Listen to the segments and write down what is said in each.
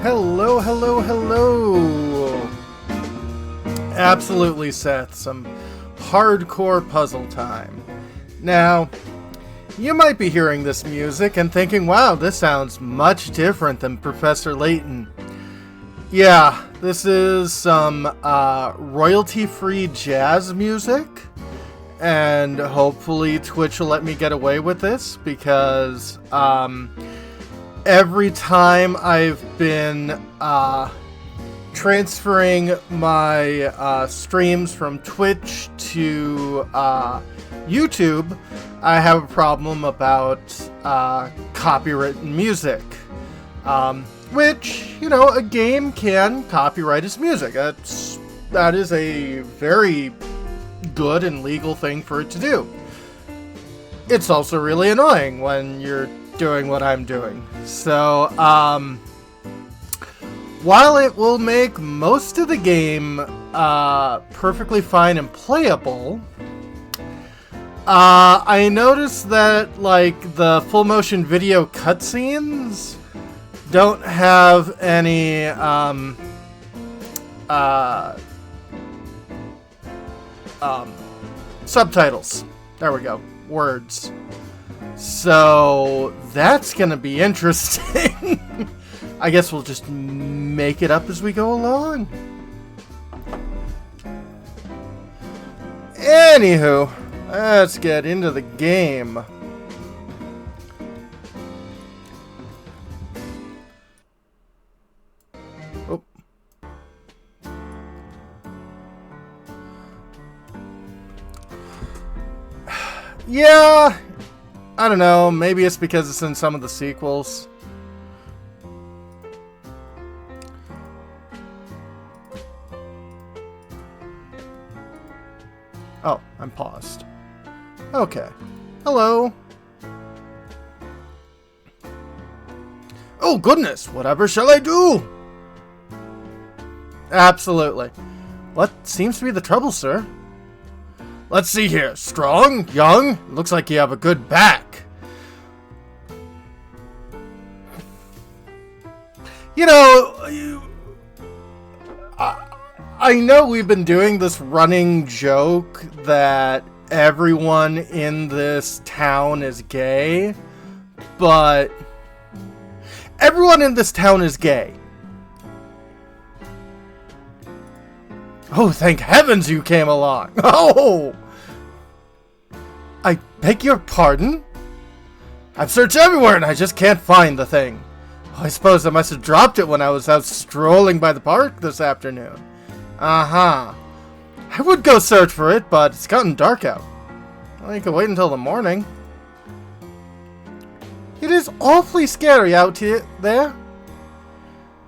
Hello, hello, hello! Absolutely, Seth. Some hardcore puzzle time. Now, you might be hearing this music and thinking, wow, this sounds much different than Professor Layton. Yeah, this is some royalty-free jazz music. And hopefully Twitch will let me get away with this because every time I've been transferring my streams from Twitch to YouTube, I have a problem about copyrighted music. Which, you know, a game can copyright its music. That is a very good and legal thing for it to do. It's also really annoying when you're doing what I'm doing. So, while it will make most of the game perfectly fine and playable, I noticed that, like, the full motion video cutscenes don't have any subtitles. There we go. Words. So that's gonna be interesting. I guess we'll just make it up as we go along. Anywho, let's get into the game. Oh. Yeah, I don't know. Maybe it's because it's in some of the sequels. Oh, I'm paused. Okay. Hello. Oh, goodness. Whatever shall I do? Absolutely. What seems to be the trouble, sir? Let's see here. Strong? Young? Looks like you have a good back. You know, I know we've been doing this running joke that everyone in this town is gay, but everyone in this town is gay. Oh, thank heavens you came along. Oh! I beg your pardon? I've searched everywhere and I just can't find the thing. Oh, I suppose I must have dropped it when I was out strolling by the park this afternoon. Uh-huh. I would go search for it, but it's gotten dark out. Well, you can wait until the morning. It is awfully scary out here, there.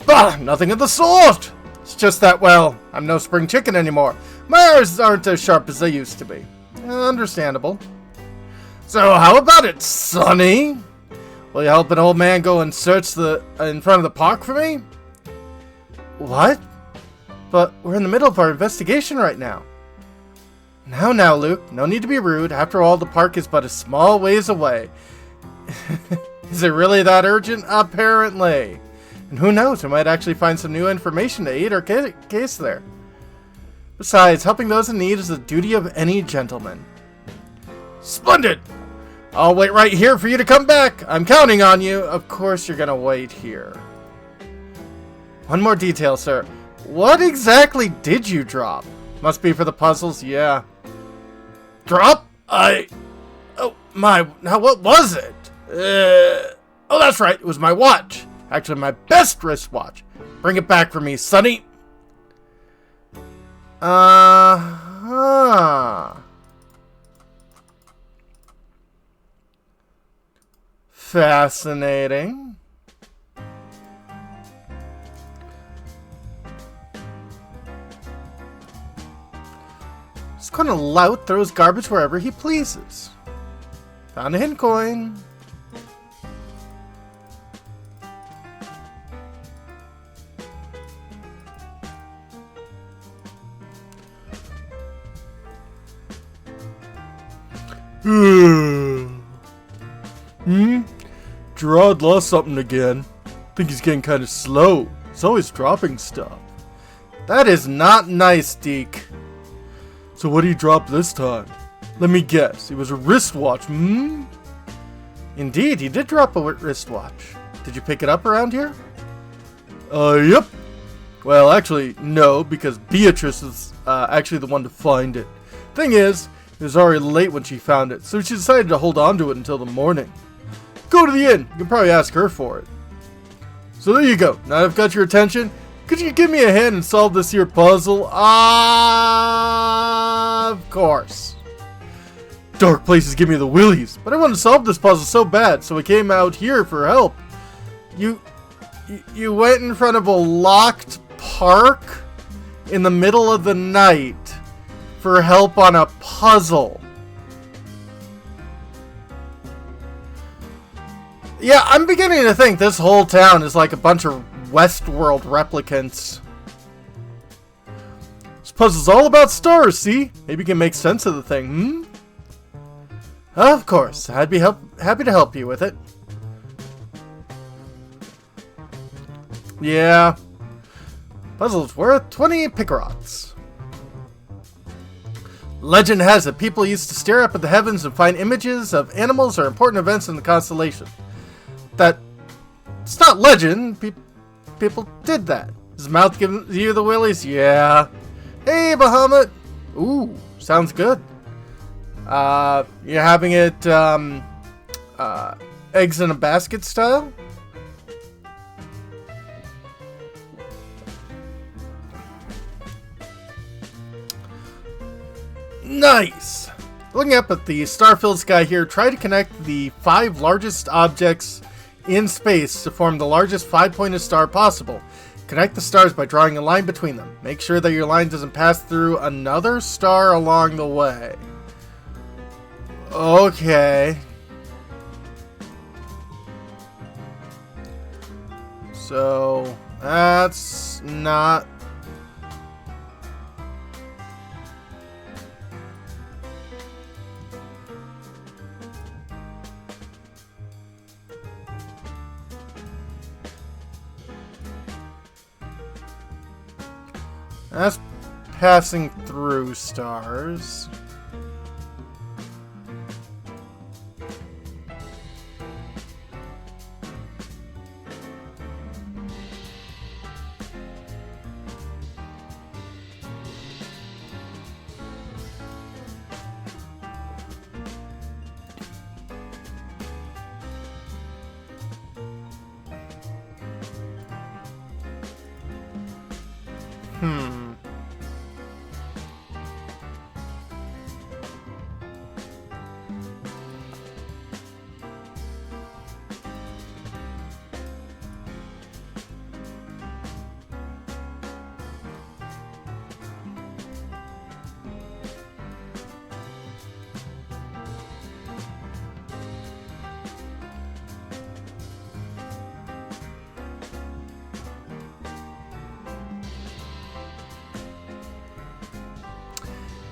Bah, nothing of the sort! It's just that, well, I'm no spring chicken anymore. My eyes aren't as sharp as they used to be. Understandable. So, how about it, Sonny? Will you help an old man go and search in front of the park for me? What? But we're in the middle of our investigation right now. Now, Luke, no need to be rude. After all, the park is but a small ways away. Is it really that urgent? Apparently. And who knows, we might actually find some new information to aid our case there. Besides, helping those in need is the duty of any gentleman. Splendid! I'll wait right here for you to come back. I'm counting on you. Of course you're gonna wait here. One more detail, sir. What exactly did you drop? Must be for the puzzles, yeah. Drop? Oh, my... Now, what was it? Oh, that's right. It was my watch. Actually, my best wristwatch. Bring it back for me, Sonny. Uh-huh. Fascinating. This kind of lout throws garbage wherever he pleases. Found a hidden coin. Gerard lost something again. Think he's getting kind of slow. He's always dropping stuff. That is not nice, Deke. So what did he drop this time? Let me guess. It was a wristwatch, hmm? Indeed, he did drop a wristwatch. Did you pick it up around here? Yep. Well, actually, no, because Beatrice is actually the one to find it. Thing is, it was already late when she found it, so she decided to hold on to it until the morning. Go to the inn. You can probably ask her for it. So there you go. Now I've got your attention. Could you give me a hand and solve this here puzzle? Of course. Dark places give me the willies, but I want to solve this puzzle so bad, so I came out here for help. You went in front of a locked park in the middle of the night for help on a puzzle. Yeah, I'm beginning to think this whole town is like a bunch of Westworld replicants. This puzzle's all about stars, see? Maybe you can make sense of the thing, hmm? Of course, I'd be happy to help you with it. Yeah. Puzzle's worth 20 Pickerots. Legend has it, people used to stare up at the heavens and find images of animals or important events in the constellation. It's not legend. People did that. His mouth giving you the willies? Yeah. Hey, Bahamut. Ooh, sounds good. You're having it, eggs in a basket style? Nice! Looking up at the star-filled sky here, try to connect the 5 largest objects in space to form the largest 5-pointed star possible. Connect the stars by drawing a line between them. Make sure that your line doesn't pass through another star along the way. Okay. So, that's not... That's passing through stars.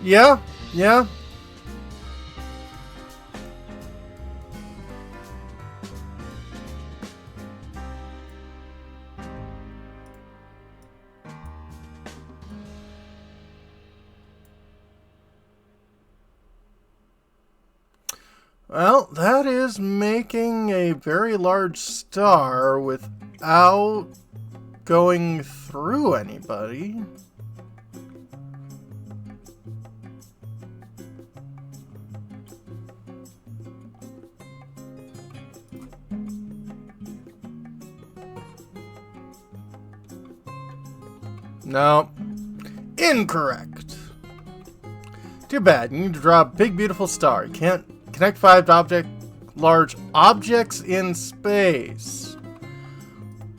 Yeah. Well, that is making a very large star without going through anybody. No. Incorrect. Too bad. You need to draw a big, beautiful star. You can't connect 5 large objects in space.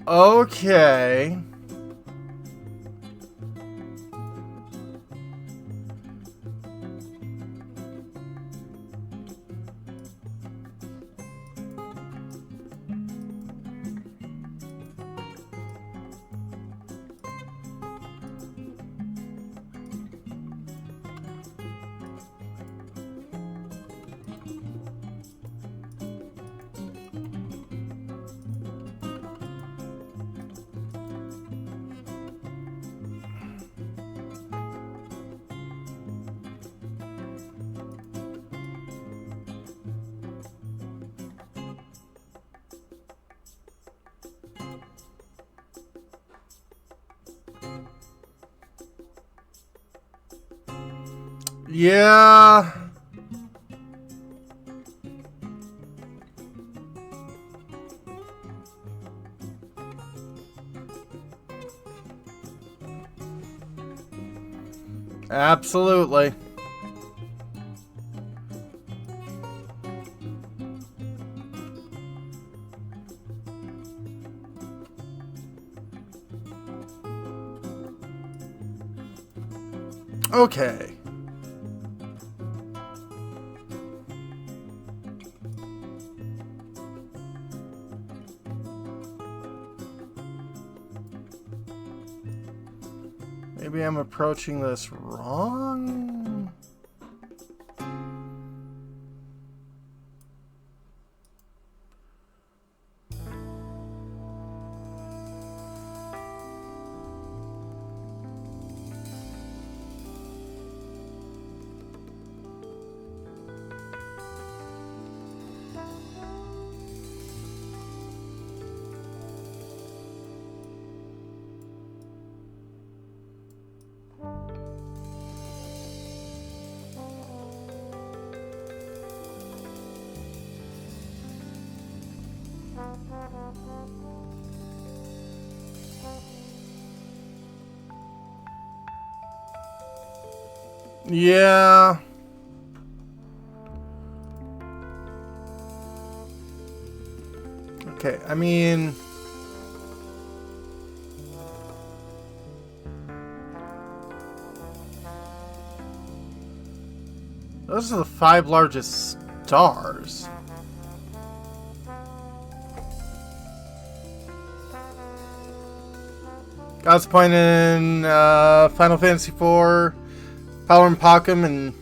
Okay. Yeah. Absolutely. Okay. Maybe I'm approaching this wrong? Yeah. Okay, I mean... those are the 5 largest stars. God's point in Final Fantasy IV, Power and Pockum, and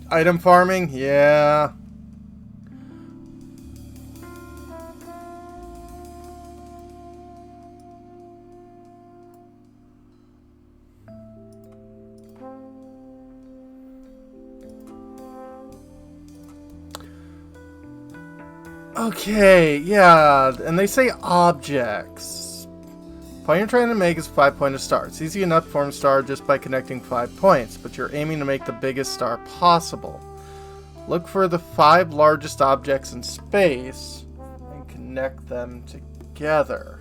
item farming? Yeah. Okay, yeah, and they say objects. Point you're trying to make is 5-pointed star. It's easy enough to form a star just by connecting 5 points, but you're aiming to make the biggest star possible. Look for the 5 largest objects in space and connect them together.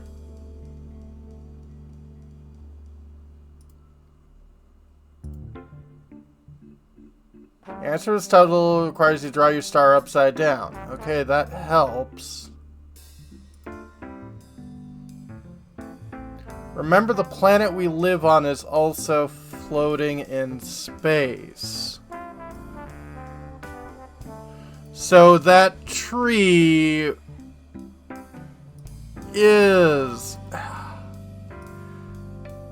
The answer to this puzzle requires you to draw your star upside down. Okay, that helps. Remember, the planet we live on is also floating in space. So that tree is...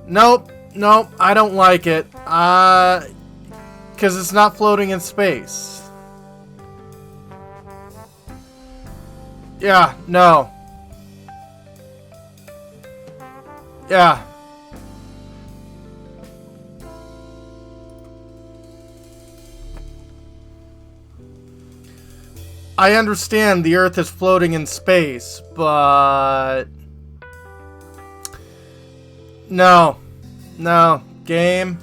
Nope, I don't like it. Because it's not floating in space. Yeah, no. Yeah. I understand the Earth is floating in space, but... No. Game.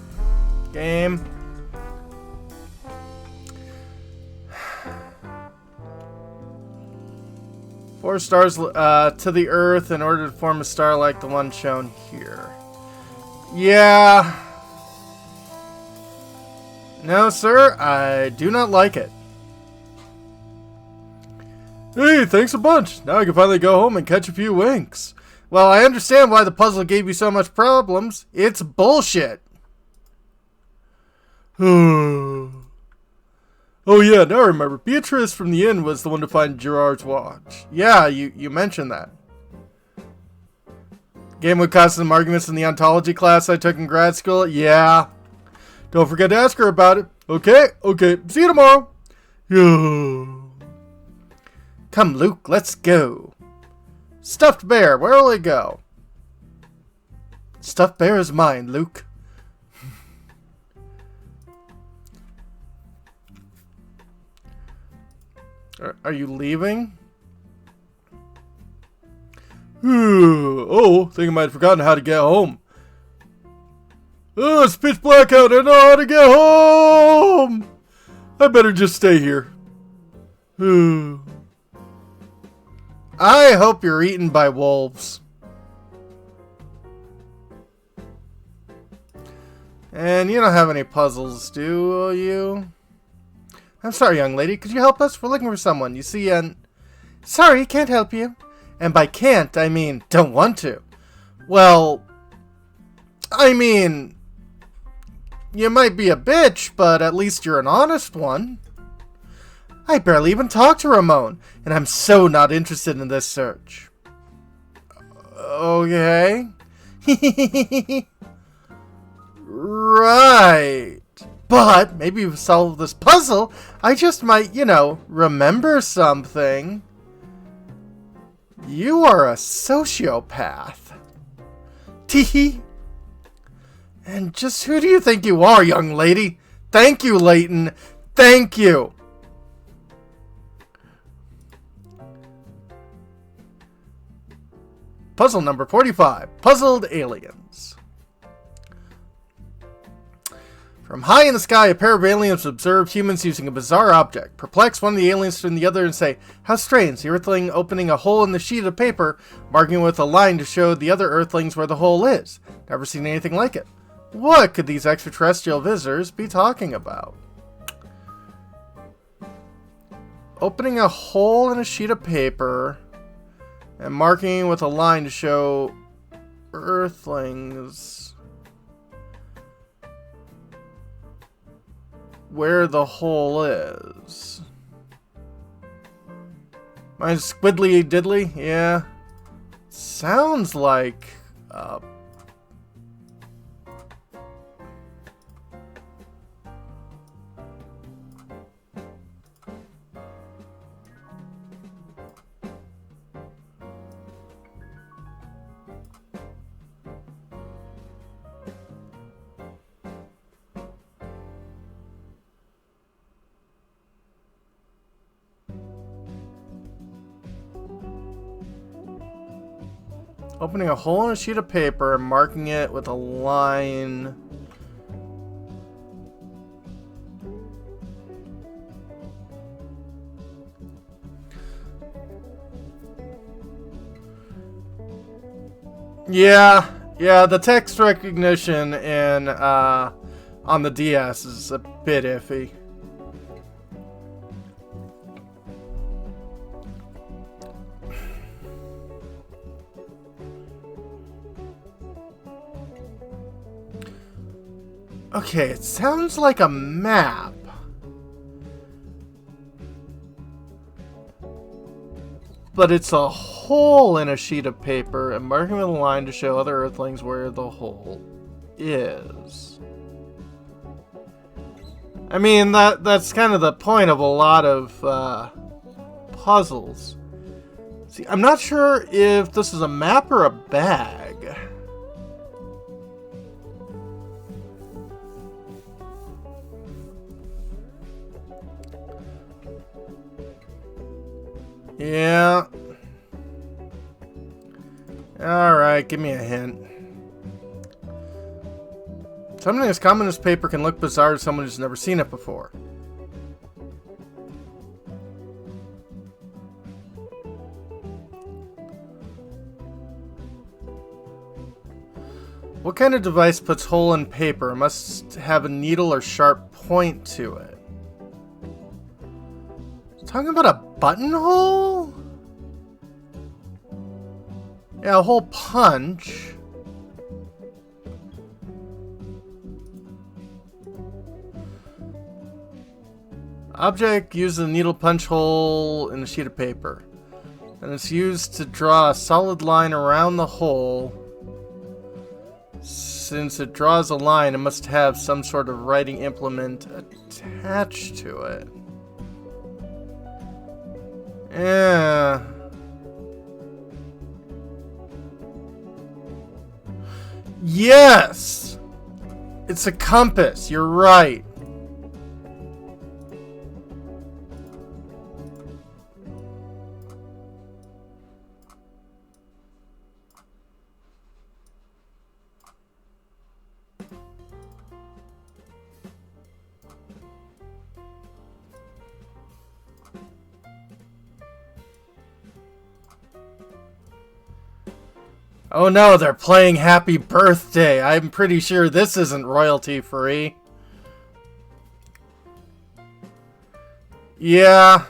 4 stars to the Earth in order to form a star like the one shown here. Yeah. No, sir, I do not like it. Hey, thanks a bunch. Now I can finally go home and catch a few winks. Well, I understand why the puzzle gave you so much problems. It's bullshit. Oh yeah, now I remember. Beatrice from the inn was the one to find Gerard's watch. Yeah, you mentioned that. Game would cause some arguments in the ontology class I took in grad school. Yeah. Don't forget to ask her about it. Okay. See you tomorrow. Come, Luke, let's go. Stuffed bear, where'll it go? Stuffed bear is mine, Luke. Are you leaving? Oh, think I might have forgotten how to get home. Oh, it's pitch black out. I don't know how to get home. I better just stay here. I hope you're eaten by wolves. And you don't have any puzzles, do you? I'm sorry, young lady. Could you help us? We're looking for someone. You see, sorry, can't help you. And by can't, I mean don't want to. Well, I mean, you might be a bitch, but at least you're an honest one. I barely even talked to Ramon, and I'm so not interested in this search. Okay. Right. But maybe if we solve this puzzle, I just might, remember something. You are a sociopath. Teehee. And just who do you think you are, young lady? Thank you, Layton. Thank you. Puzzle number 45. Puzzled aliens. From high in the sky, a pair of aliens observed humans using a bizarre object. Perplexed, one of the aliens turned to the other and say, "How strange, the Earthling opening a hole in the sheet of paper, marking it with a line to show the other Earthlings where the hole is. Never seen anything like it. What could these extraterrestrial visitors be talking about?" Opening a hole in a sheet of paper and marking with a line to show Earthlings where the hole is. Mine's squiddly diddly? Yeah. Sounds like opening a hole in a sheet of paper and marking it with a line. Yeah, the text recognition in on the DS is a bit iffy. Okay, it sounds like a map. But it's a hole in a sheet of paper and marking with a line to show other Earthlings where the hole is. I mean, that's kind of the point of a lot of puzzles. See, I'm not sure if this is a map or a bag. Yeah. Alright, give me a hint. Something as common as paper can look bizarre to someone who's never seen it before. What kind of device puts hole in paper? It must have a needle or sharp point to it. Talking about a buttonhole? Yeah, a hole punch. Object uses a needle punch hole in a sheet of paper. And it's used to draw a solid line around the hole. Since it draws a line, it must have some sort of writing implement attached to it. Yeah. Yes! It's a compass, you're right. Oh no, they're playing Happy Birthday. I'm pretty sure this isn't royalty free. Yeah.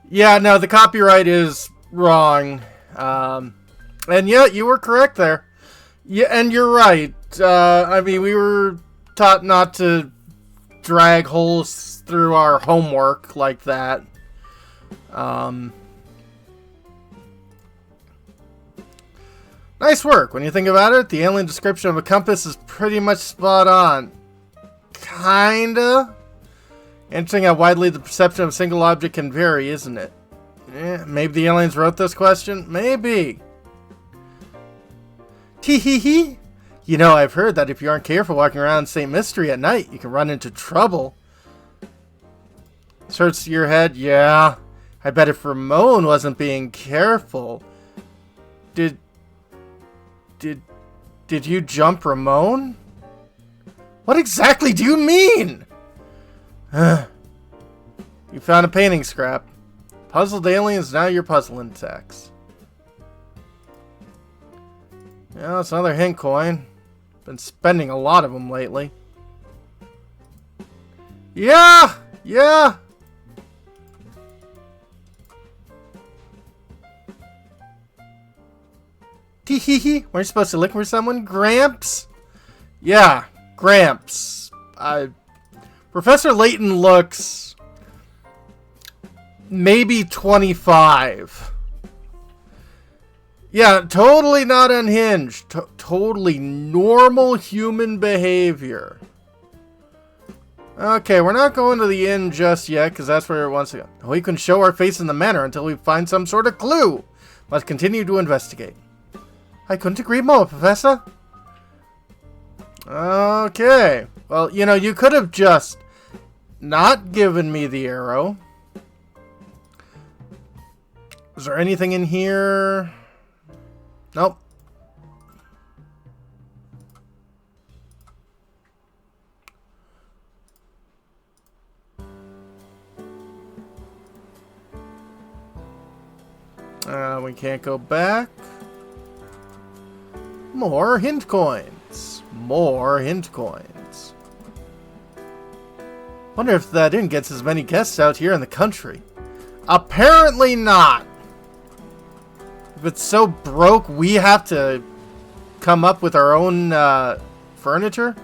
Yeah, no, the copyright is wrong. And yeah, you were correct there. Yeah, and you're right. I mean, we were taught not to drag holes through our homework like that. Nice work. When you think about it, the alien description of a compass is pretty much spot on. Kinda. Interesting how widely the perception of a single object can vary, isn't it? Maybe the aliens wrote this question? Maybe. Tee-hee-hee. You know, I've heard that if you aren't careful walking around St. Mystery at night, you can run into trouble. Search your head? Yeah. I bet if Ramon wasn't being careful... Did you jump Ramon? What exactly do you mean? You found a painting scrap. Puzzled aliens, now you're puzzling text. Yeah, it's another hint coin. Been spending a lot of them lately. Yeah! Yeah! Tee-hee-hee. Weren't you supposed to look for someone? Gramps? Yeah, Gramps. Professor Layton looks... maybe 25. Yeah, totally not unhinged. Totally normal human behavior. Okay, we're not going to the inn just yet, because that's where it wants to go. We can show our face in the manor until we find some sort of clue. Must continue to investigate. I couldn't agree more, Professor. Okay. Well, you know, you could have just not given me the arrow. Is there anything in here? Nope. We can't go back. More hint coins. More hint coins. Wonder if that inn gets as many guests out here in the country. Apparently not. If it's so broke, we have to come up with our own furniture.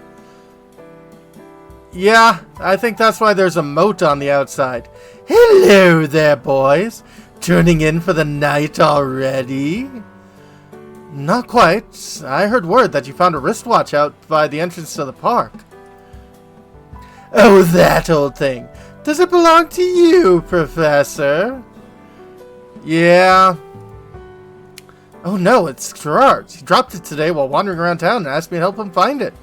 Yeah, I think that's why there's a moat on the outside. Hello there, boys. Turning in for the night already? Not quite. I heard word that you found a wristwatch out by the entrance to the park. Oh, that old thing. Does it belong to you, Professor? Yeah. Oh no, it's Gerard's. He dropped it today while wandering around town and asked me to help him find it.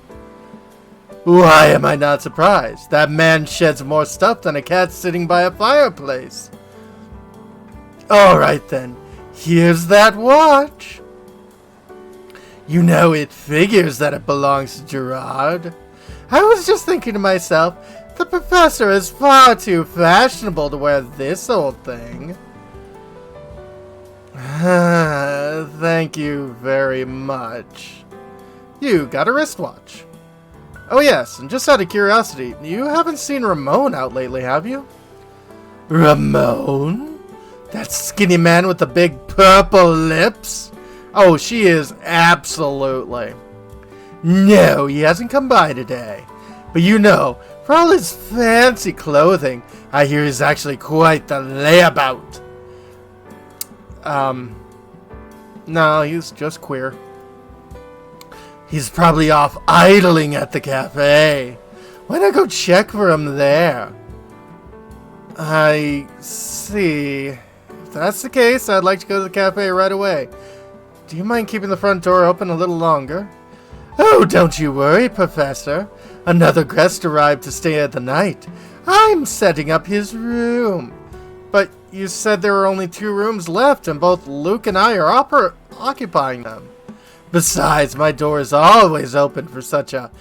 Why am I not surprised? That man sheds more stuff than a cat sitting by a fireplace. Alright then, here's that watch. You know, it figures that it belongs to Gerard. I was just thinking to myself, the professor is far too fashionable to wear this old thing. Thank you very much. You got a wristwatch. Oh yes, and just out of curiosity, you haven't seen Ramon out lately, have you? Ramon? That skinny man with the big purple lips? Oh, she is absolutely. No, he hasn't come by today. But you know, for all his fancy clothing, I hear he's actually quite the layabout. No, he's just queer. He's probably off idling at the cafe. Why not go check for him there? I see. If that's the case, I'd like to go to the cafe right away. Do you mind keeping the front door open a little longer? Oh, don't you worry, Professor. Another guest arrived to stay at the night. I'm setting up his room. But you said there were only 2 rooms left, and both Luke and I are occupying them. Besides, my door is always open for such a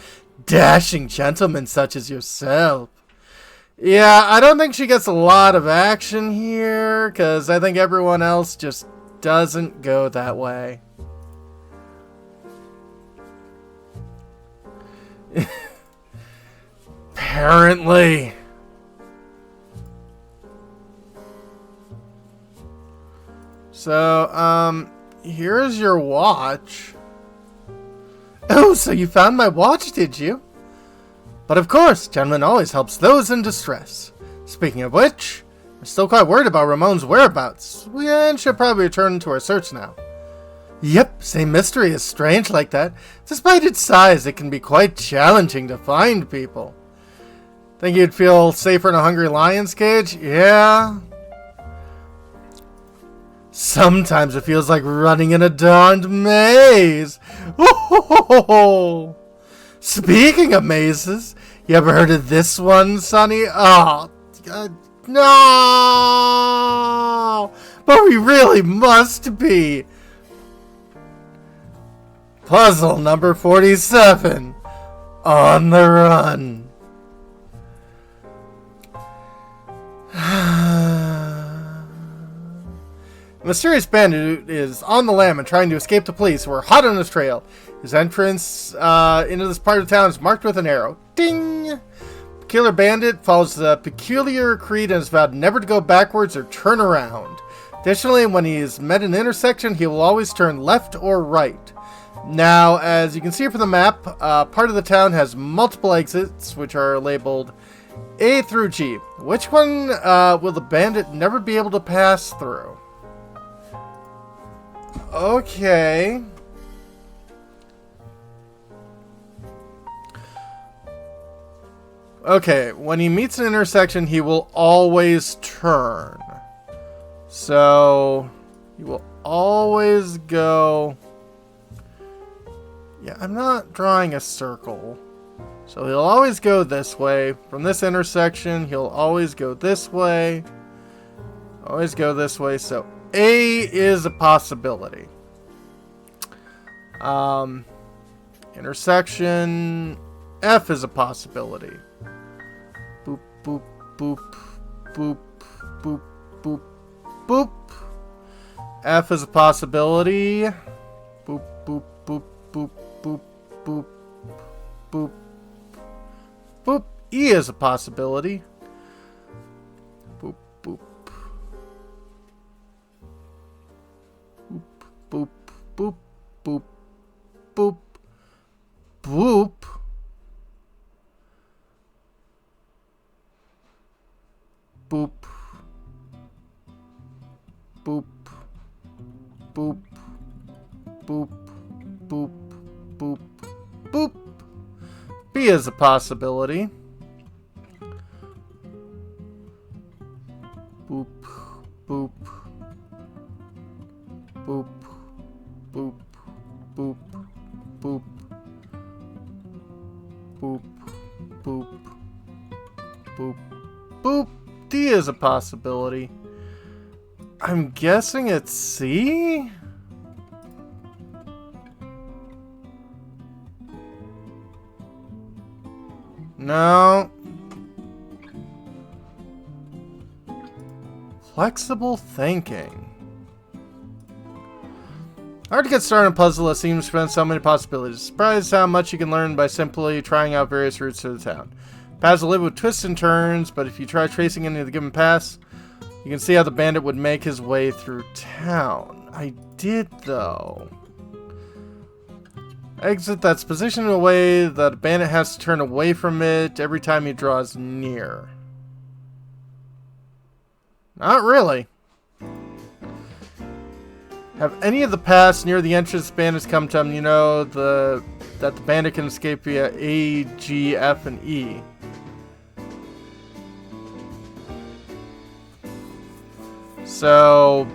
dashing gentleman such as yourself. Yeah, I don't think she gets a lot of action here, because I think everyone else just doesn't go that way. Apparently. So, here's your watch. Oh, so you found my watch, did you? But of course, gentleman always helps those in distress. Speaking of which, we're still quite worried about Ramon's whereabouts. We should probably return to our search now. Yep, same mystery is strange like that. Despite its size, it can be quite challenging to find people. Think you'd feel safer in a hungry lion's cage? Yeah. Sometimes it feels like running in a darned maze. Ooh. Speaking of mazes, you ever heard of this one, Sonny? Oh, no! But we really must be. Puzzle number 47. On the run. The mysterious bandit is on the lam and trying to escape the police who are hot on his trail. His entrance into this part of town is marked with an arrow. Ding! Killer Bandit follows the peculiar creed and has vowed never to go backwards or turn around. Additionally, when he is met in an intersection, he will always turn left or right. Now, as you can see from the map, part of the town has multiple exits, which are labeled A through G. Which one will the bandit never be able to pass through? Okay. Okay, when he meets an intersection, he will always turn. So, he will always go... Yeah, I'm not drawing a circle. So he'll always go this way. From this intersection, he'll always go this way. Always go this way. So A is a possibility. Intersection F is a possibility. Boop, boop, boop, boop, boop, boop, boop. F is a possibility. Boop, boop, boop, boop, boop, boop, boop, boop. E is a possibility. Boop, boop. Boop, boop, boop, boop, boop. Boop. Boop. Boop. Boop. Boop. Boop. Boop. B is a possibility. Boop. Boop. Boop. Boop. Boop. Boop. Boop. Boop. Boop. Boop. D is a possibility. I'm guessing it's C? No. Flexible thinking. Hard to get started on a puzzle that seems to present so many possibilities. Surprised how much you can learn by simply trying out various routes to the town. Paths will live with twists and turns, but if you try tracing any of the given paths, you can see how the bandit would make his way through town. I did, though. Exit that's positioned in a way that a bandit has to turn away from it every time he draws near. Not really. Have any of the paths near the entrance bandits come to him, you know, that the bandit can escape via A, G, F, and E. So,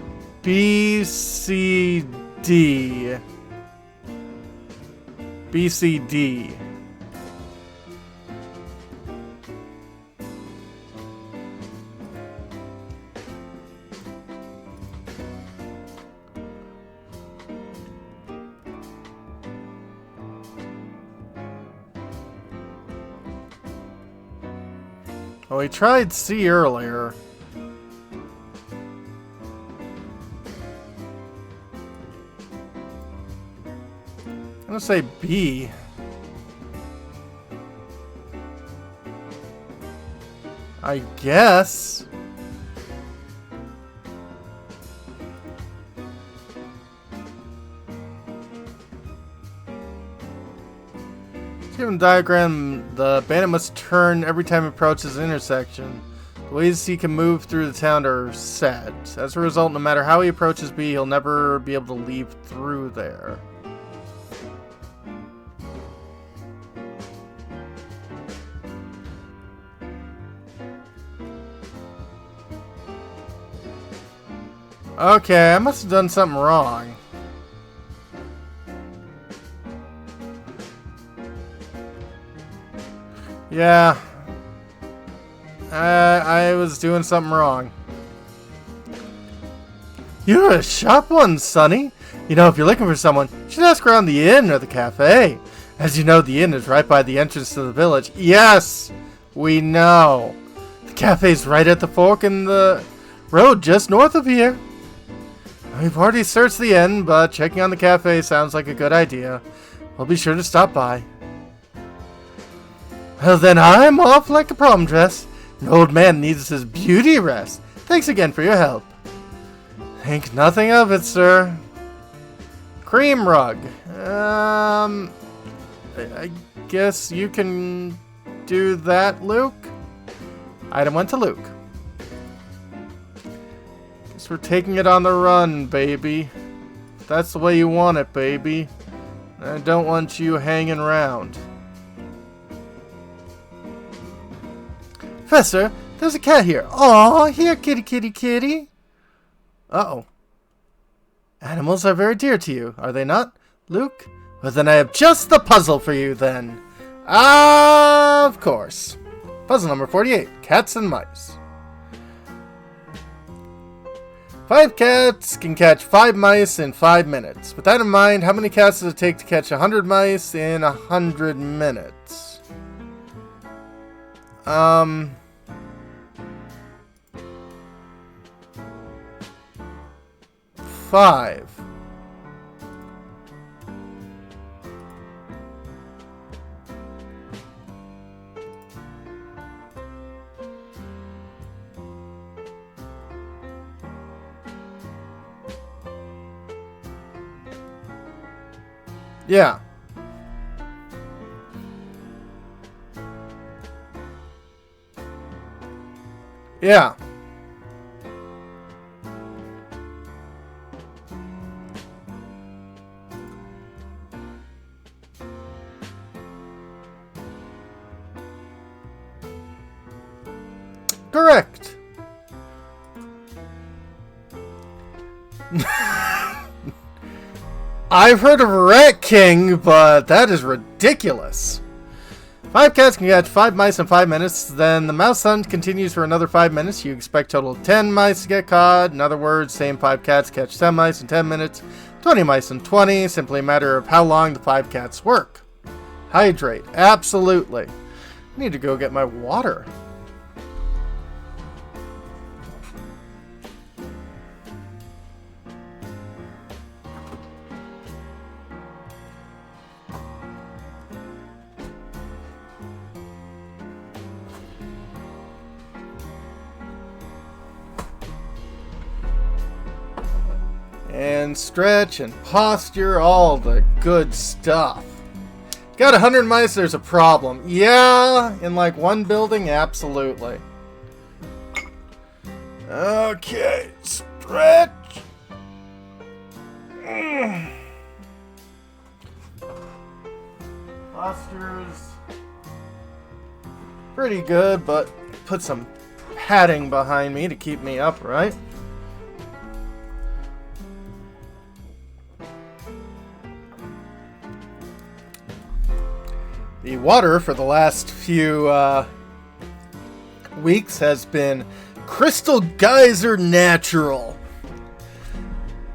B, C, D. B, C, D. Oh, we tried C earlier. I'm gonna say B. I guess. Given diagram, the bandit must turn every time he approaches an intersection. The ways he can move through the town are set. As a result, no matter how he approaches B, he'll never be able to leave through there. Okay, I must have done something wrong. Yeah. I was doing something wrong. You're a sharp one, Sonny. You know, if you're looking for someone, you should ask around the inn or the cafe. As you know, the inn is right by the entrance to the village. Yes, we know. The cafe's right at the fork in the road just north of here. We've already searched the inn, but checking on the cafe sounds like a good idea. We'll be sure to stop by. Well, then I'm off like a prom dress. An old man needs his beauty rest. Thanks again for your help. Think nothing of it, sir. Cream rug. I guess you can do that, Luke? Item went to Luke. Guess we're taking it on the run, baby. If that's the way you want it, baby. I don't want you hanging around. Professor, there's a cat here. Aw, here, kitty, kitty, kitty. Uh-oh. Animals are very dear to you, are they not, Luke? Well, then I have just the puzzle for you, then. Of course. Puzzle number 48. Cats and mice. 5 cats can catch 5 mice in 5 minutes. With that in mind, how many cats does it take to catch 100 mice in 100 minutes? 5. Yeah. Yeah. Correct. I've heard of Rat King, but that is ridiculous. 5 cats can catch 5 mice in 5 minutes. Then the mouse hunt continues for another 5 minutes. You expect total of 10 mice to get caught. In other words, same 5 cats catch 10 mice in 10 minutes. 20 mice in 20. Simply a matter of how long the 5 cats work. Hydrate. Absolutely. I need to go get my water. And stretch and posture, all the good stuff. Got 100 mice, there's a problem. Yeah, in like one building, absolutely. Okay, stretch. Posture's pretty good, but put some padding behind me to keep me upright. The water for the last few weeks has been Crystal Geyser Natural,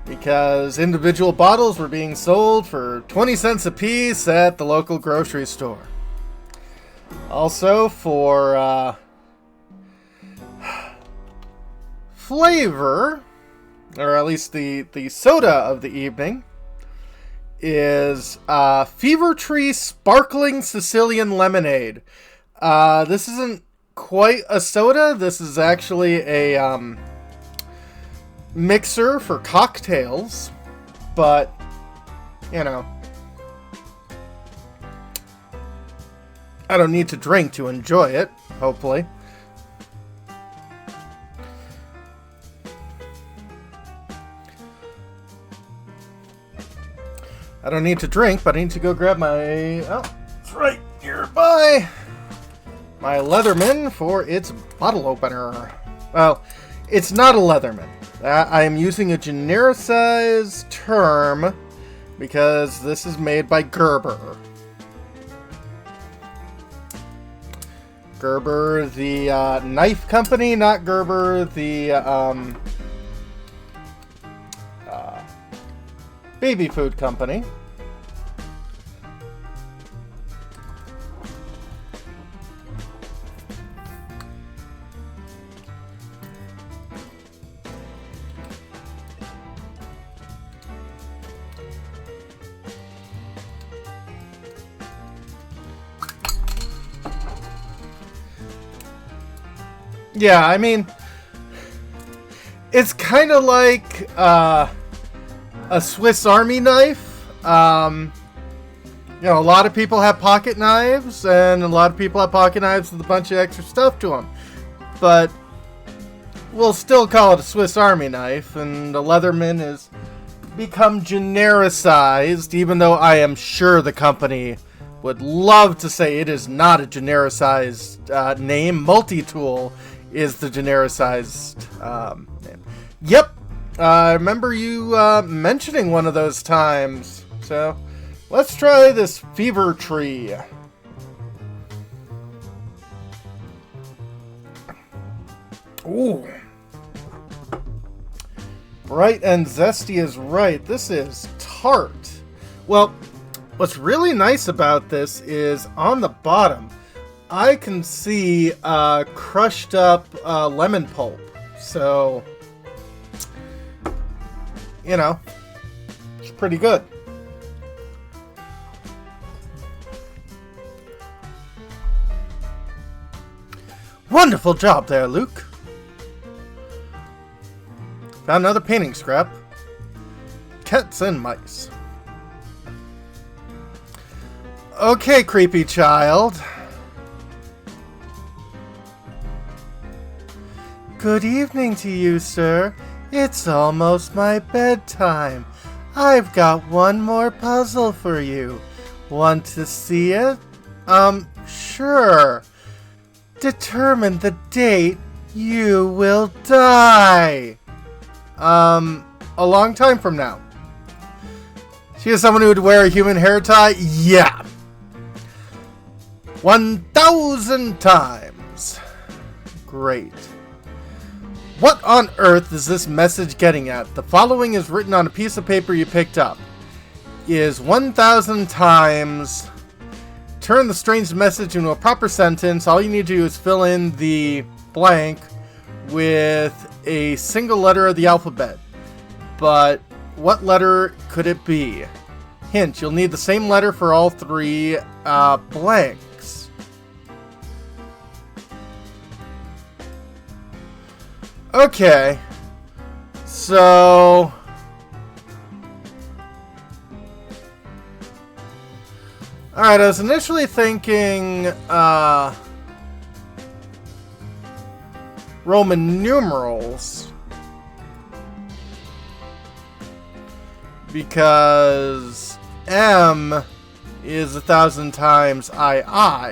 because individual bottles were being sold for 20 cents a piece at the local grocery store. Also, for flavor, or at least the soda of the evening, is Fever Tree Sparkling Sicilian Lemonade. This isn't quite a soda. This is actually a mixer for cocktails, but you know, I don't need to drink to enjoy it, hopefully. I don't need to drink, but I need to go grab my... Oh, it's right nearby. My Leatherman for its bottle opener. Well, it's not a Leatherman. I am using a genericized term because this is made by Gerber. Gerber, the knife company, not Gerber, the baby food company. Yeah, I mean, it's kind of like a Swiss Army knife. You know, a lot of people have pocket knives, and a lot of people have pocket knives with a bunch of extra stuff to them. But we'll still call it a Swiss Army knife, and the Leatherman has become genericized, even though I am sure the company would love to say it is not a genericized name. Multi-Tool is the genericized name. Yep, I remember you mentioning one of those times. So, let's try this Fever Tree. Ooh. Bright and zesty is right. This is tart. Well, what's really nice about this is on the bottom, I can see crushed up lemon pulp. So, you know, it's pretty good. Wonderful job there, Luke. Found another painting scrap. Cats and mice. Okay, creepy child. Good evening to you, sir. It's almost my bedtime. I've got one more puzzle for you. Want to see it? Sure. Determine the date you will die. A long time from now. She is someone who would wear a human hair tie? Yeah. 1,000 times. Great. What on earth is this message getting at? The following is written on a piece of paper you picked up. Is 1,000 times. Turn the strange message into a proper sentence. All you need to do is fill in the blank with a single letter of the alphabet. But what letter could it be? Hint, you'll need the same letter for all three blanks. Okay. So... Alright, I was initially thinking, Roman numerals. Because M is 1,000 times II.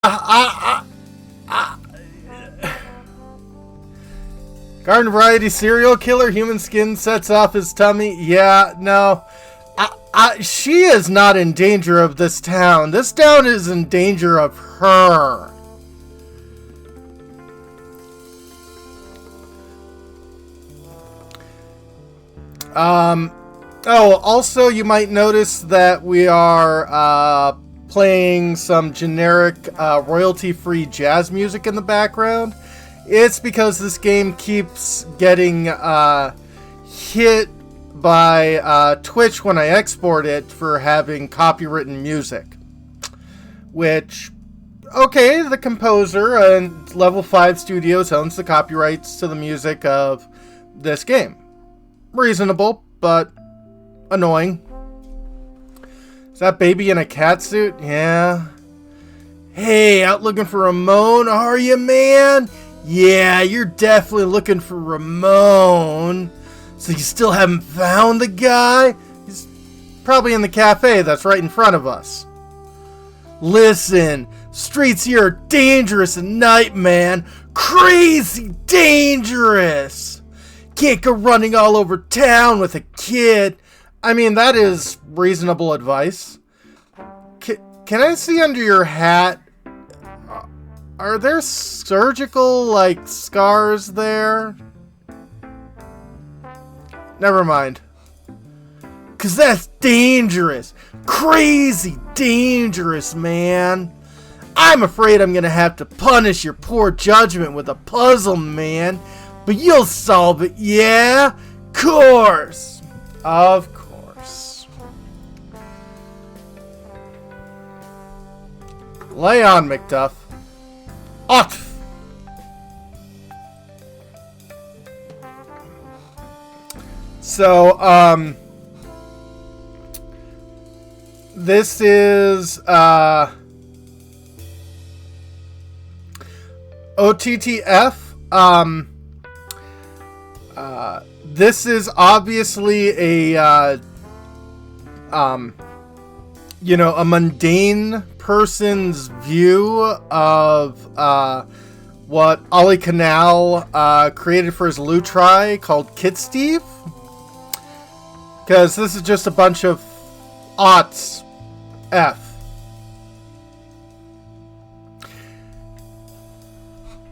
Garden variety serial killer, human skin sets off his tummy. Yeah, no. She is not in danger of this town. This town is in danger of her. Oh, also you might notice that we are, playing some generic, royalty-free jazz music in the background. It's because this game keeps getting, hit by, Twitch when I export it for having copywritten music. Which, okay, the composer and Level 5 Studios owns the copyrights to the music of this game. Reasonable, but annoying. Is that baby in a catsuit? Yeah. Hey, out looking for Ramon, are you, man? Yeah, you're definitely looking for Ramon. So you still haven't found the guy? He's probably in the cafe that's right in front of us. Listen, streets here are dangerous at night, man. Crazy dangerous. Can't go running all over town with a kid. I mean, that is reasonable advice. Can I see under your hat? Are there surgical, like, scars there? Never mind. 'Cause that's dangerous. Crazy dangerous, man. I'm afraid I'm gonna have to punish your poor judgment with a puzzle, man. But you'll solve it, yeah? Course. Of course. Lay on, McDuff. Off. So, this is, OTTF, this is obviously a, you know, a mundane person's view of, what Ollie Canal, created for his Lutry called Kid Steve. Because this is just a bunch of aughts F.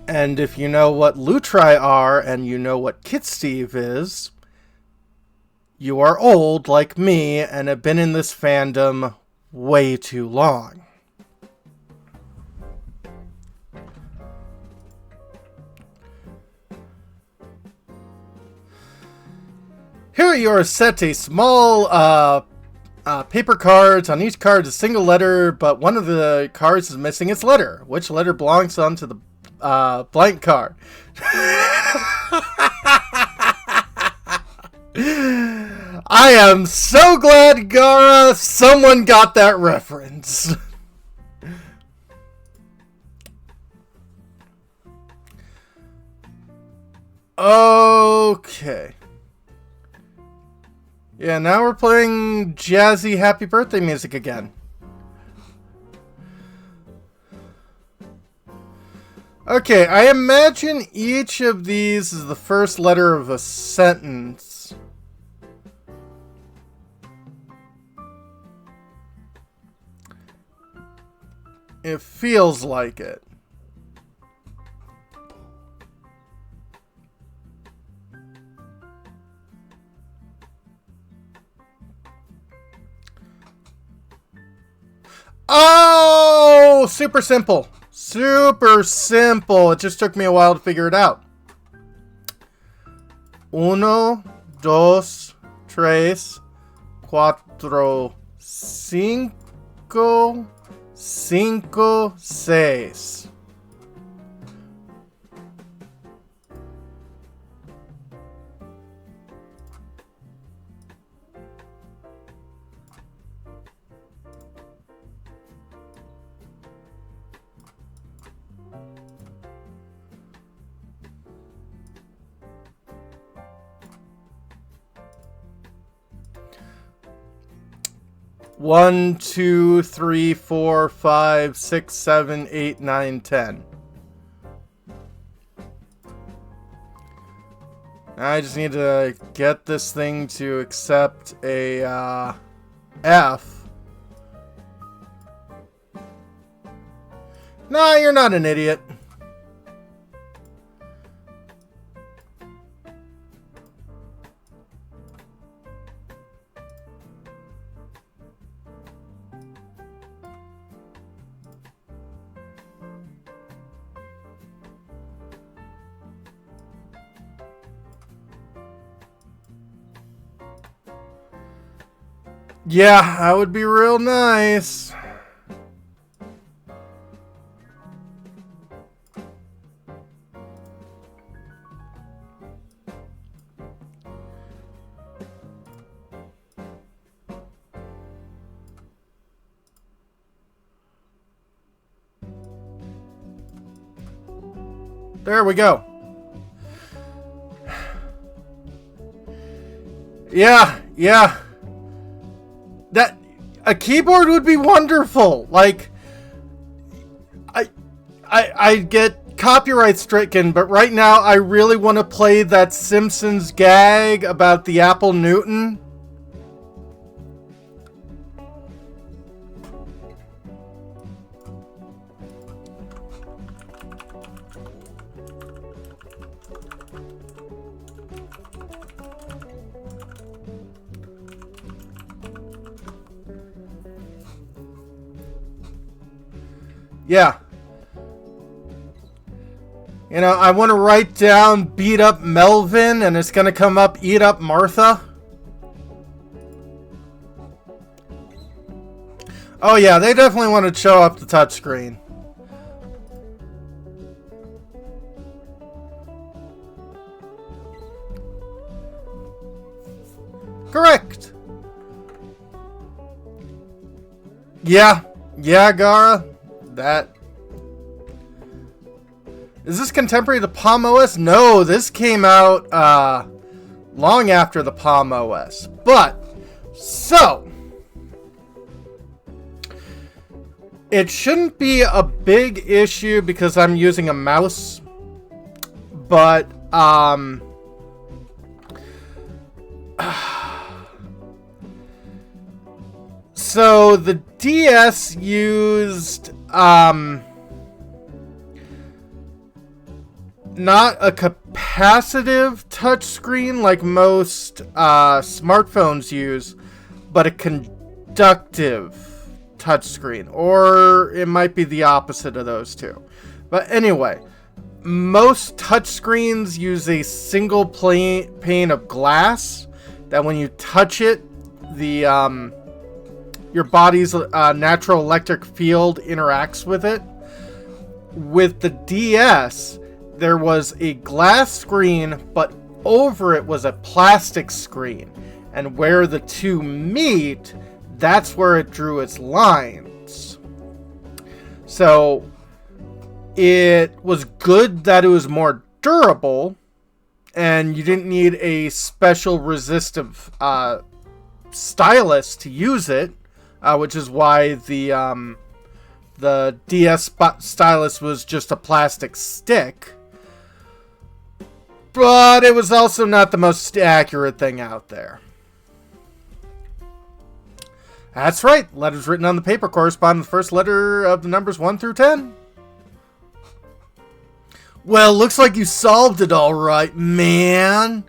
And if you know what Lutry are and you know what Kid Steve is, you are old like me and have been in this fandom way too long. Here you are set a small paper cards. On each card is a single letter, but one of the cards is missing its letter. Which letter belongs onto the blank card? I am so glad, Gara, someone got that reference. Okay. Yeah, now we're playing jazzy happy birthday music again. Okay, I imagine each of these is the first letter of a sentence. It feels like it. Oh, super simple. Super simple. It just took me a while to figure it out. Uno, dos, tres, cuatro, cinco, cinco, seis. 1, 2, 3, 4, 5, 6, 7, 8, 9, 10. I just need to get this thing to accept a F. Nah, you're not an idiot. Yeah, that would be real nice. There we go. Yeah. That a keyboard would be wonderful. Like, I get copyright stricken, but right now I really want to play that Simpsons gag about the Apple Newton. Yeah. You know, I want to write down beat up Melvin, and it's going to come up eat up Martha. Oh yeah, they definitely want to show up the touchscreen. Correct. Yeah, Gara. That is this contemporary to Palm OS? No, this came out long after the Palm OS. But so it shouldn't be a big issue because I'm using a mouse. But so the DS used not a capacitive touchscreen like most smartphones use, but a conductive touchscreen, or it might be the opposite of those two. But anyway, most touchscreens use a single pane of glass that when you touch it, the your body's natural electric field interacts with it. With the DS, there was a glass screen, but over it was a plastic screen. And where the two meet, that's where it drew its lines. So it was good that it was more durable, and you didn't need a special resistive stylus to use it. Which is why the DS stylus was just a plastic stick. But it was also not the most accurate thing out there. That's right. Letters written on the paper correspond to the first letter of the numbers 1 through 10. Well, looks like you solved it all right, man.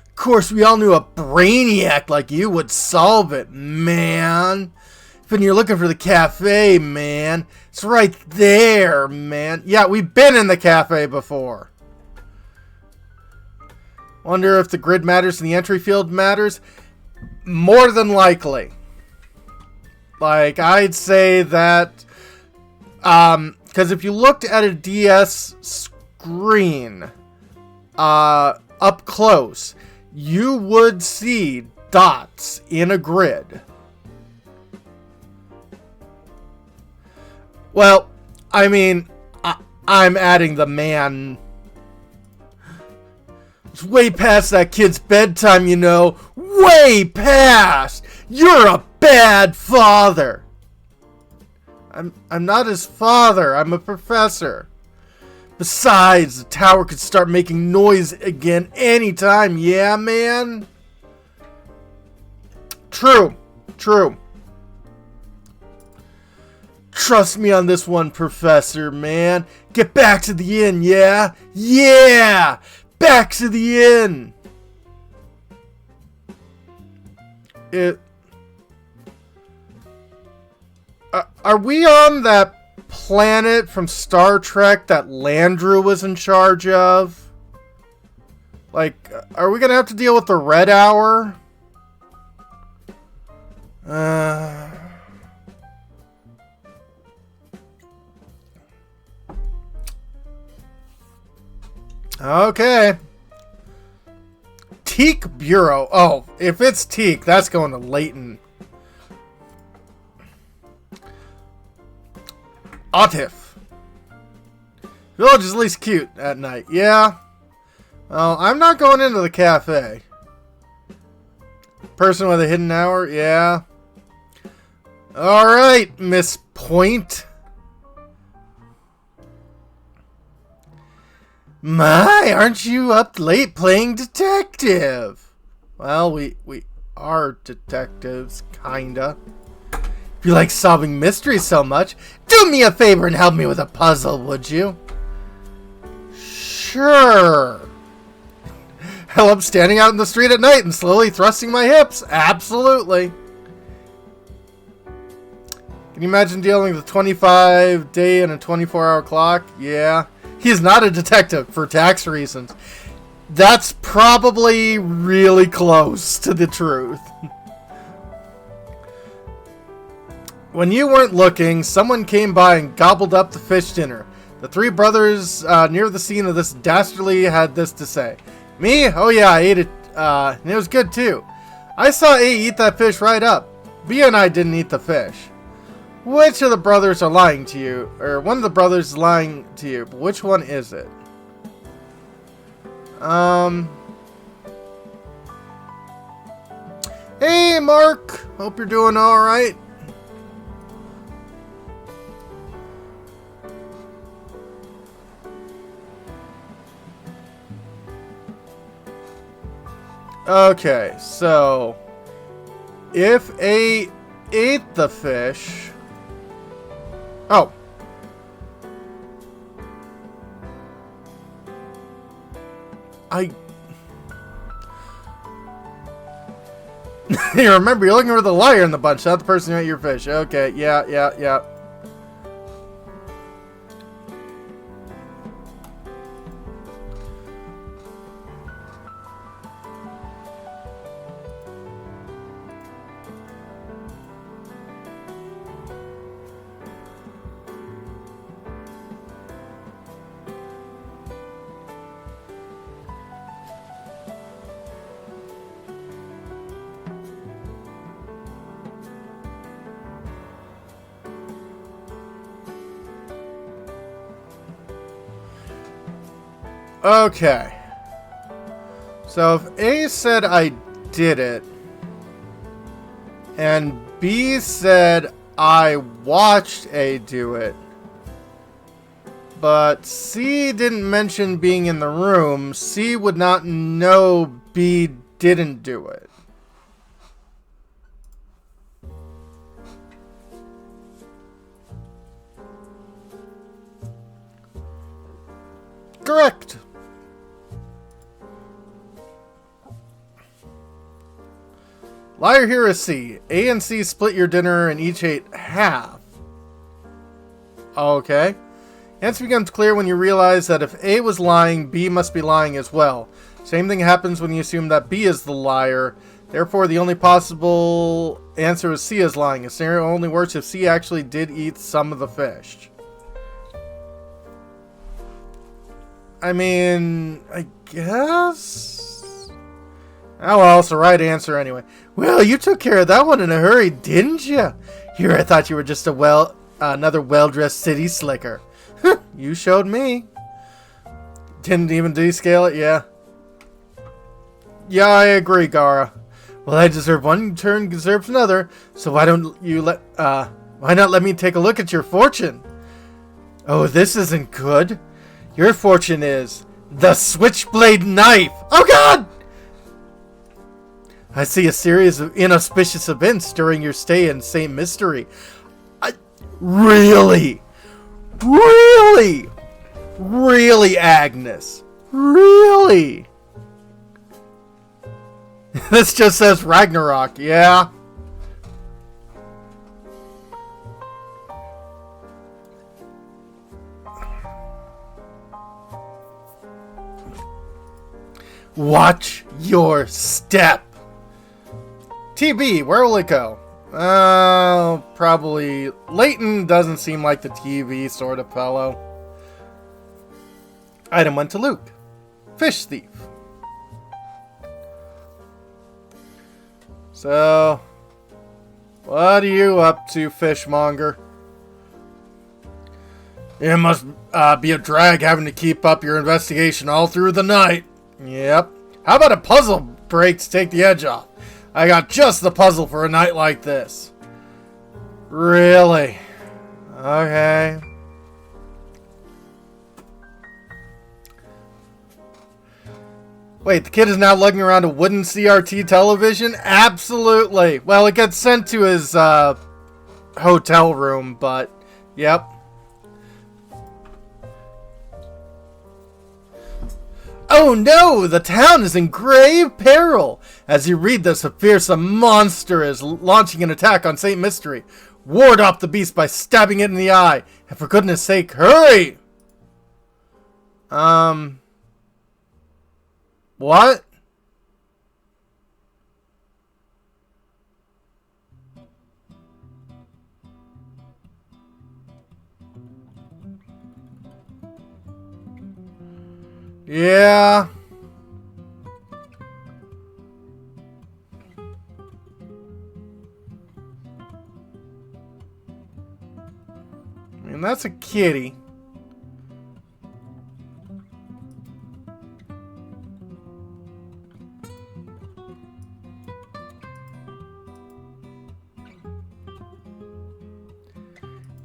Of course, we all knew a brainiac like you would solve it, man. When you're looking for the cafe, man, it's right there, man. Yeah, we've been in the cafe before. Wonder if the grid matters and the entry field matters? More than likely. Like, I'd say that, because if you looked at a DS screen up close, you would see dots in a grid. Well, I mean, I'm adding the man. It's way past that kid's bedtime, you know. Way past! You're a bad father! I'm not his father. I'm a professor. Besides, the tower could start making noise again anytime. Yeah, man? True. True. Trust me on this one, Professor, man. Get back to the inn, yeah? Yeah! Back to the inn! Are we on that planet from Star Trek that Landru was in charge of? Like, are we gonna have to deal with the Red Hour? Okay. Teak Bureau. Oh, if it's Teak, that's going to Layton. Atif. Village is at least cute at night. Yeah. Well, I'm not going into the cafe. Person with a hidden hour. Yeah. Alright, Miss Point. My, aren't you up late playing detective? Well, we are detectives, kinda. If you like solving mysteries so much, do me a favor and help me with a puzzle, would you? Sure. I love standing out in the street at night and slowly thrusting my hips. Absolutely. Can you imagine dealing with a 25-day and a 24-hour clock? Yeah. He's not a detective for tax reasons. That's probably really close to the truth. When you weren't looking, someone came by and gobbled up the fish dinner. The three brothers near the scene of this dastardly had this to say. Me? Oh yeah, I ate it, and it was good too. I saw A eat that fish right up. B and I didn't eat the fish. Which of the brothers are lying to you? Or one of the brothers is lying to you, but which one is it? Hey, Mark! Hope you're doing alright. Okay, so if A ate the fish... Oh. You remember, you're looking for the liar in the bunch, not the person who ate your fish. Okay, yeah. Okay. So if A said I did it, and B said I watched A do it, but C didn't mention being in the room, C would not know B didn't do it. Correct. Liar here is C. A and C split your dinner and each ate half. Okay. Answer becomes clear when you realize that if A was lying, B must be lying as well. Same thing happens when you assume that B is the liar. Therefore, the only possible answer is C is lying. A scenario only works if C actually did eat some of the fish. I mean, I guess? Oh well, it's the right answer anyway. Well, you took care of that one in a hurry, didn't you? Here, I thought you were just another well-dressed city slicker. You showed me. Didn't even descale it, yeah. Yeah, I agree, Gara. Well, I deserve one turn, deserves another. So why not let me take a look at your fortune? Oh, this isn't good. Your fortune is the Switchblade Knife. Oh God! I see a series of inauspicious events during your stay in St. Mystery. Really? Really? Really, Agnes? Really? This just says Ragnarok, yeah. Watch your step. TB, where will it go? Probably. Layton doesn't seem like the TV sort of fellow. Item went to Luke. Fish thief. So, what are you up to, fishmonger? It must be a drag having to keep up your investigation all through the night. Yep. How about a puzzle break to take the edge off? I got just the puzzle for a night like this. Really? Okay. Wait, the kid is now lugging around a wooden CRT television? Absolutely. Well, it gets sent to his hotel room, but yep. Oh no! The town is in grave peril! As you read this, a fearsome monster is launching an attack on St. Mystery. Ward off the beast by stabbing it in the eye. And for goodness sake, hurry! What? Yeah. I mean, that's a kitty.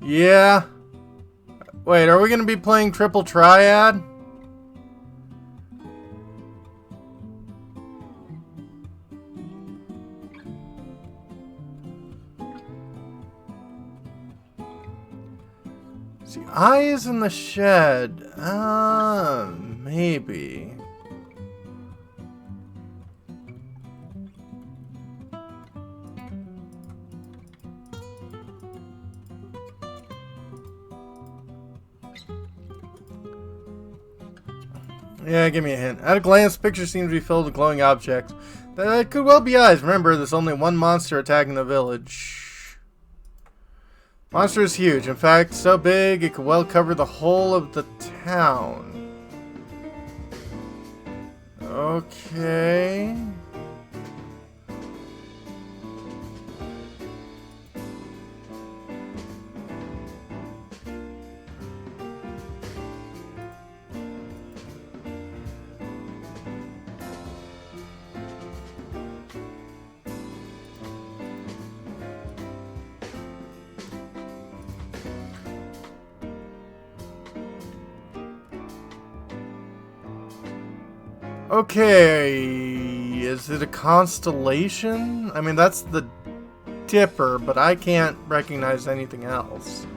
Yeah. Wait, are we going to be playing Triple Triad? See, eyes in the shed. Maybe. Yeah, give me a hint. At a glance, picture seems to be filled with glowing objects. That could well be eyes. Remember, there's only one monster attacking the village. Monster is huge. In fact, so big it could well cover the whole of the town. Okay. Okay, is it a constellation? I mean, that's the Dipper, but I can't recognize anything else.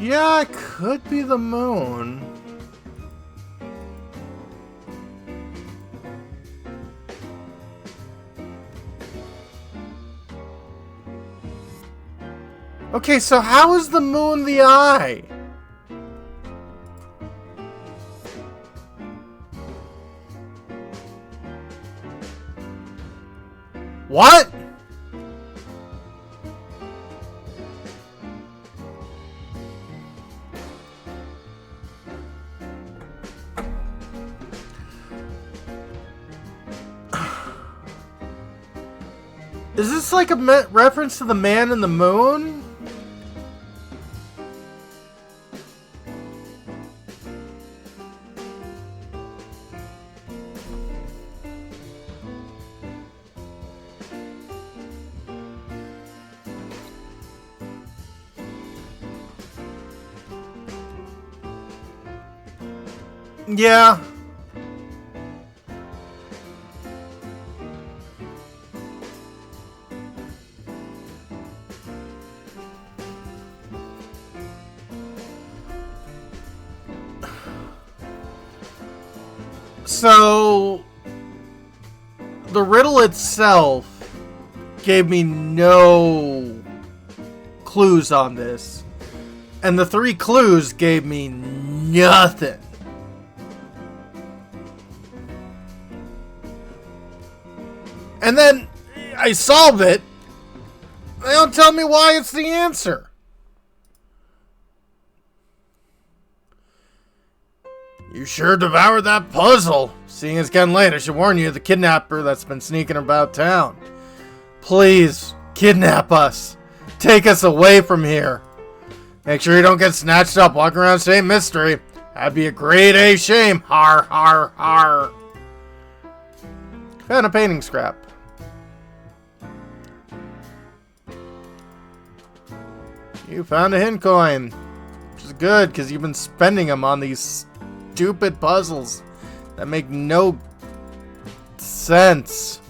Yeah, it could be the moon. Okay, so how is the moon the eye? What? Is this like a reference to the Man in the Moon? Yeah. So, the riddle itself gave me no clues on this. And the 3 clues gave me nothing. And then I solve it. They don't tell me why it's the answer. You sure devoured that puzzle. Seeing it's getting late, I should warn you, the kidnapper that's been sneaking about town. Please, kidnap us. Take us away from here. Make sure you don't get snatched up walking around saying mystery. That'd be a great A shame. Har, har, har. Found a painting scrap. You found a hint coin. Which is good, because you've been spending them on these stupid puzzles that make no sense.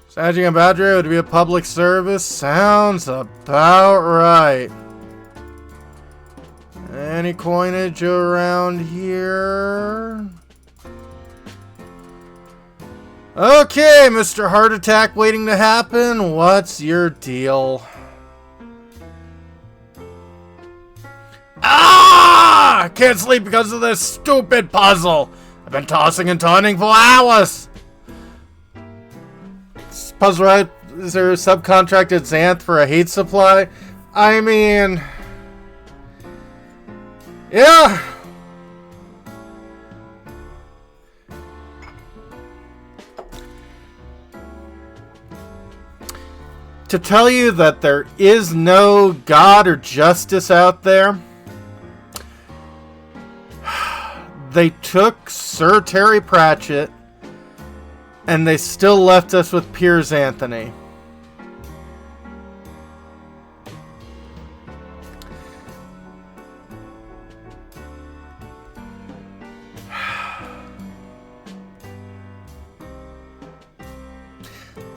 Snatching a boundary would be a public service. Sounds about right. Any coinage around here? Okay, Mr. Heart Attack waiting to happen. What's your deal? Ah! I can't sleep because of this stupid puzzle. I've been tossing and turning for hours. This puzzle, right? Is there a subcontracted Xanth for a heat supply? I mean... yeah. To tell you that there is no God or justice out there, they took Sir Terry Pratchett and they still left us with Piers Anthony.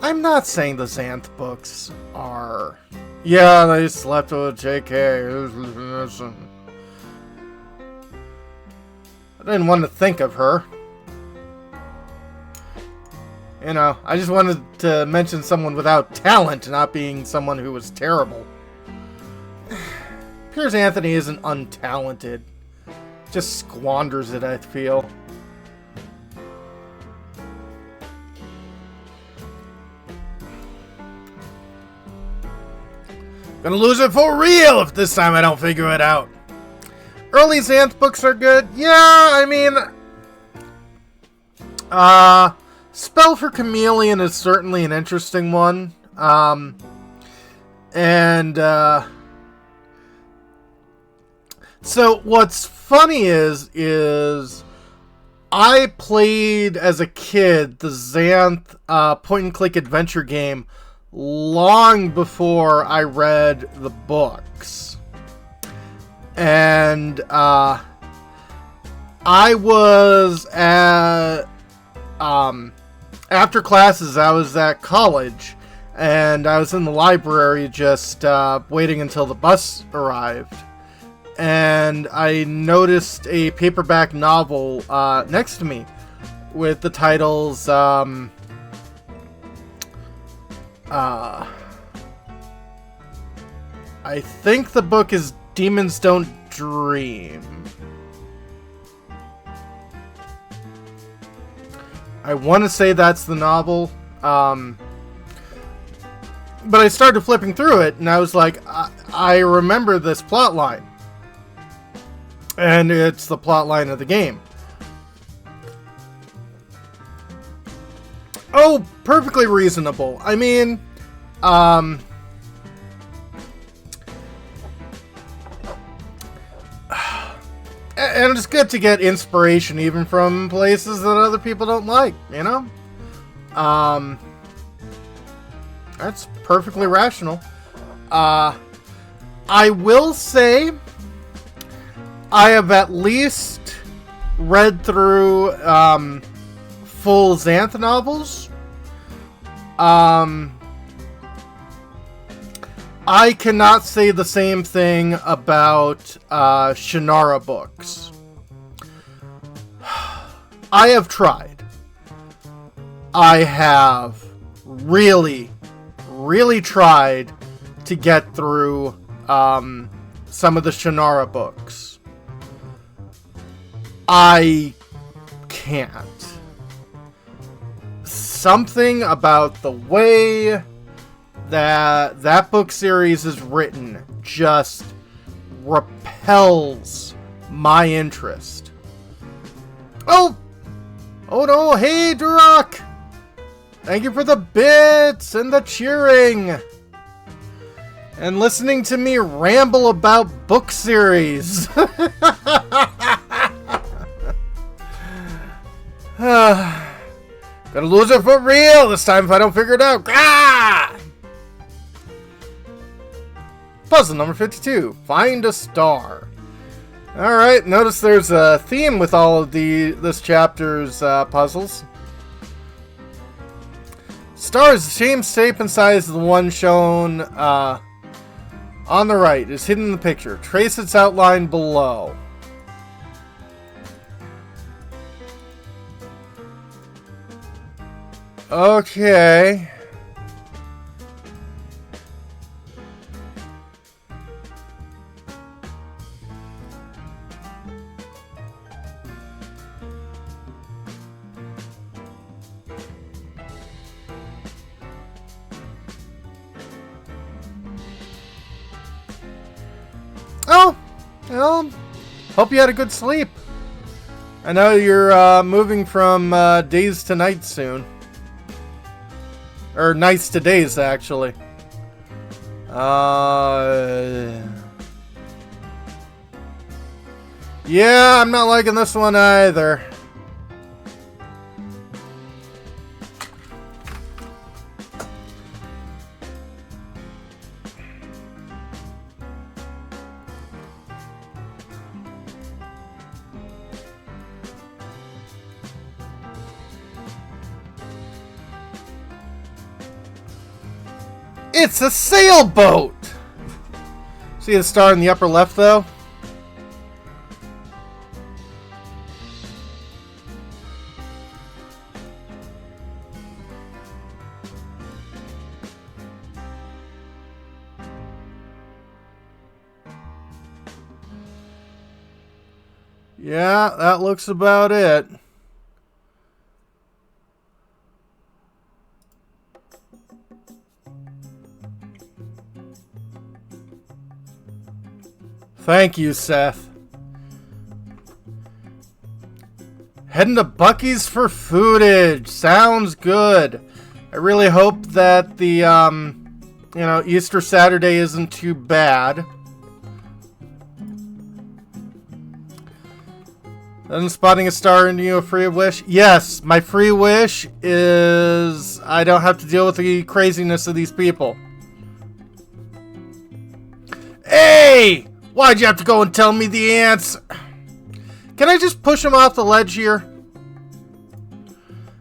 I'm not saying the Xanth books are... yeah, they slept with JK. I didn't want to think of her. You know, I just wanted to mention someone without talent, not being someone who was terrible. Piers Anthony isn't untalented. Just squanders it, I feel. Gonna lose it for real if this time I don't figure it out. Early Xanth books are good. Yeah, I mean... Spell for Chameleon is certainly an interesting one. So what's funny is I played as a kid the Xanth point-and-click adventure game long before I read the books. And I was at after classes I was at college, and I was in the library just waiting until the bus arrived, and I noticed a paperback novel next to me with the titles I think the book is Demons Don't Dream. I want to say that's the novel. But I started flipping through it, and I was like, I remember this plot line. And it's the plot line of the game. Oh, perfectly reasonable. I mean, and it's good to get inspiration even from places that other people don't like, you know? That's perfectly rational. I will say I have at least read through full Xanth novels. I cannot say the same thing about Shannara books. I have tried. I have really tried to get through some of the Shannara books. I can't. Something about the way that book series is written just repels my interest. Oh no, hey Durak! Thank you for the bits and the cheering! And listening to me ramble about book series. Gonna lose it for real this time if I don't figure it out. Ah! Puzzle number 52. Find a star. Alright, notice there's a theme with all of this chapter's puzzles. Star is the same shape and size as the one shown on the right. Is hidden in the picture. Trace its outline below. Okay. Oh, well, hope you had a good sleep. I know you're moving from days to nights soon. Or nights to days, actually. Yeah, I'm not liking this one either. It's a sailboat! See the star in the upper left, though? Yeah, that looks about it. Thank you, Seth. Heading to Bucky's for footage. Sounds good. I really hope that the, Easter Saturday isn't too bad. Then spotting a star in you a free wish? Yes, my free wish is I don't have to deal with the craziness of these people. Hey! Why'd you have to go and tell me the answer? Can I just push him off the ledge here?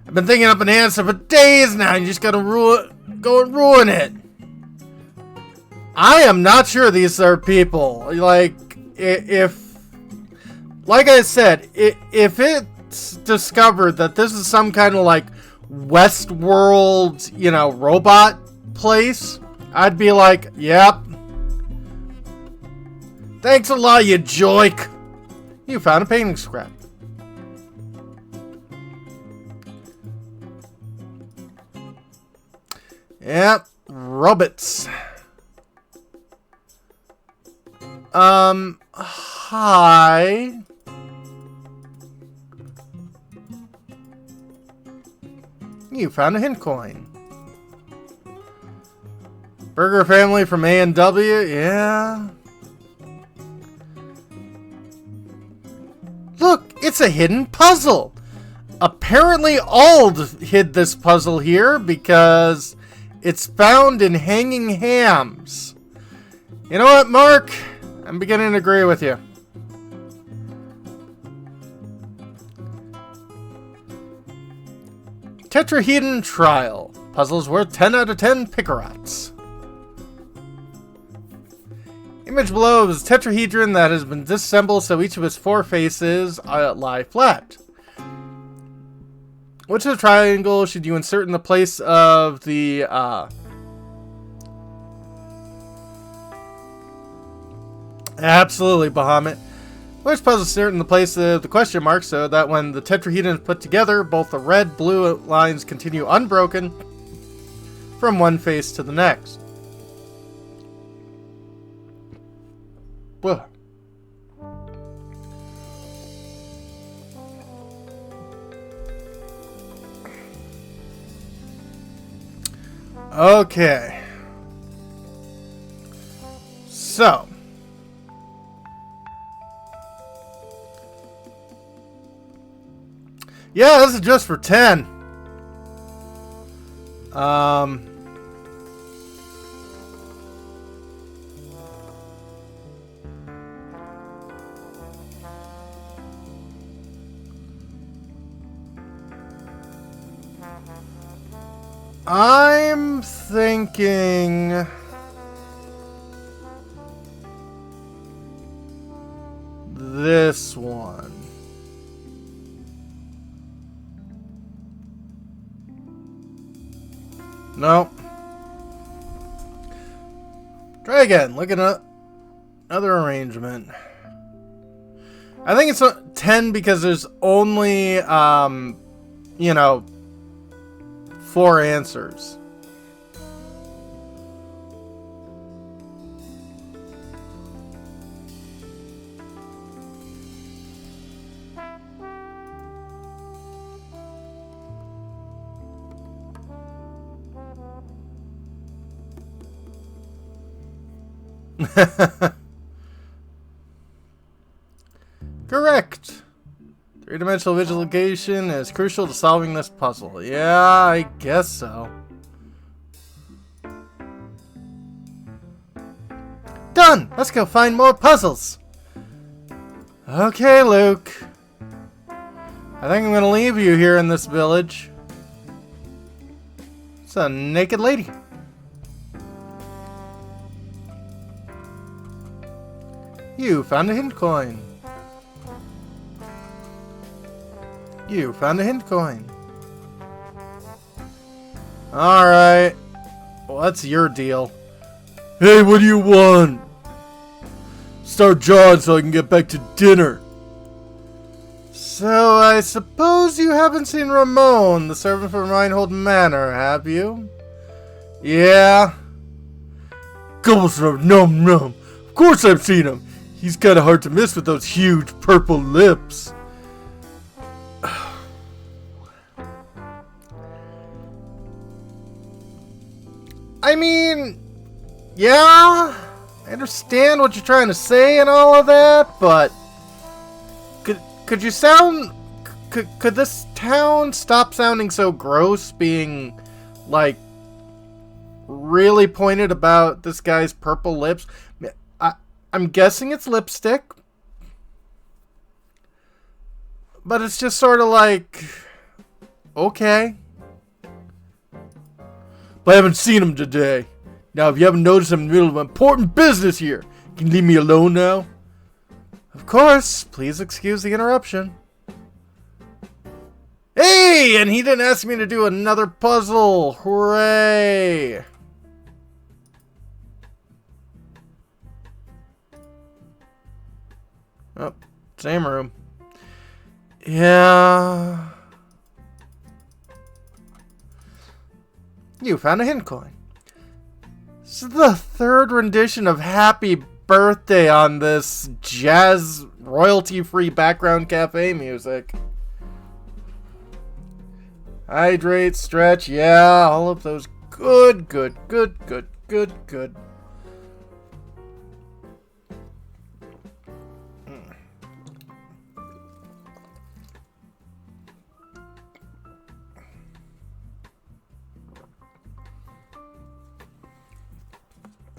I've been thinking up an answer for days now. You just gotta go and ruin it. I am not sure these are people. Like I said, if it's discovered that this is some kind of like Westworld, robot place, I'd be like, yep. Thanks a lot, you joik. You found a painting scrap. Yep, robots. Hi. You found a hint coin. Burger family from A&W, yeah. Look, it's a hidden puzzle. Apparently Ald hid this puzzle here because it's found in hanging hams. You know what, Mark? I'm beginning to agree with you. Tetrahedron Trial. Puzzles worth 10 out of 10 Picarots. Image below is a tetrahedron that has been disassembled so each of its 4 faces lie flat. Which of the triangle should you insert in the place of the Absolutely, Bahamut. Which puzzle insert in the place of the question mark so that when the tetrahedron is put together, both the red blue lines continue unbroken from one face to the next. Whoa. Okay. So. Yeah, this is just for 10. I'm thinking this one. No. Try again. Look at another arrangement. I think it's 10 because there's only, you know, 4 answers. Correct. 3-dimensional visualization is crucial to solving this puzzle. Yeah, I guess so. Done! Let's go find more puzzles. Okay, Luke. I think I'm gonna leave you here in this village. It's a naked lady. You found a hint coin. You found a hint coin. Alright. What's your deal? Hey, what do you want? Start jawing so I can get back to dinner. So, I suppose you haven't seen Ramon, the servant from Reinhold Manor, have you? Yeah. Gobblesnub, num num. Of course I've seen him. He's kinda hard to miss with those huge purple lips. I mean, yeah, I understand what you're trying to say and all of that, but could you sound, could this town stop sounding so gross, being like really pointed about this guy's purple lips? I'm guessing it's lipstick, but it's just sort of like, okay. But I haven't seen him today. Now, if you haven't noticed, I'm in the middle of important business here. Can you leave me alone now? Of course. Please excuse the interruption. Hey! And he didn't ask me to do another puzzle. Hooray! Oh, same room. Yeah. You found a hint coin. This is the third rendition of Happy Birthday on this jazz royalty-free background cafe music. Hydrate, stretch, yeah, all of those good.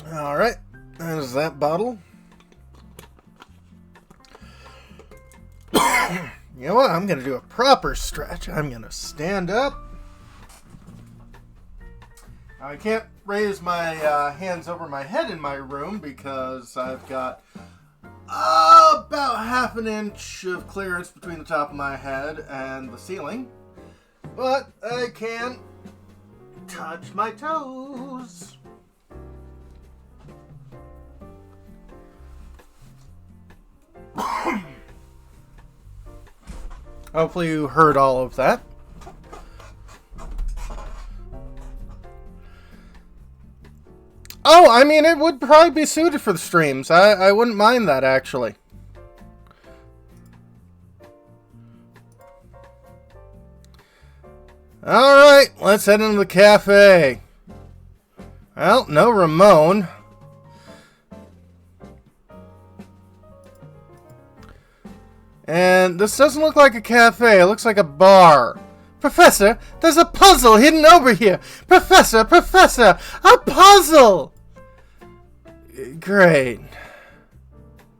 Alright, there's that bottle. You know what? I'm going to do a proper stretch. I'm going to stand up. I can't raise my hands over my head in my room because I've got about half an inch of clearance between the top of my head and the ceiling. But I can touch my toes. Hopefully you heard all of that. Oh, I mean, it would probably be suited for the streams. I wouldn't mind that, actually. Alright, let's head into the cafe. Well, no Ramon. And this doesn't look like a cafe, it looks like a bar. Professor, there's a puzzle hidden over here! Professor, a puzzle! Great.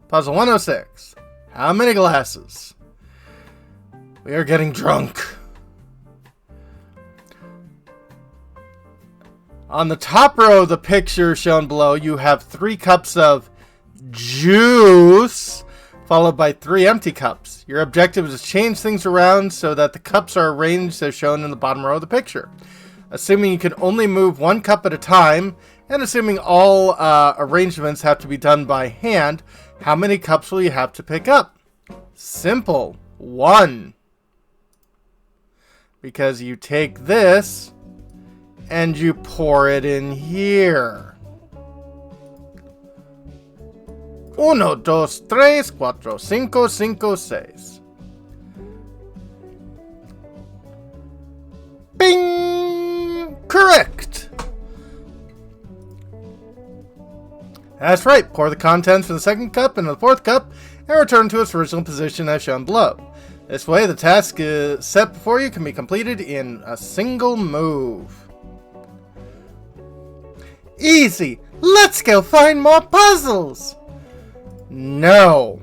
Puzzle 106. How many glasses? We are getting drunk. On the top row of the picture shown below, you have 3 cups of juice, followed by 3 empty cups. Your objective is to change things around so that the cups are arranged as shown in the bottom row of the picture. Assuming you can only move 1 cup at a time, and assuming all arrangements have to be done by hand, how many cups will you have to pick up? Simple. 1. Because you take this, and you pour it in here. 1, 2, 3, 4, 5, 5, 6. Bing! Correct! That's right. Pour the contents from the second cup into the fourth cup and return to its original position as shown below. This way, the task set before you can be completed in a single move. Easy! Let's go find more puzzles! No.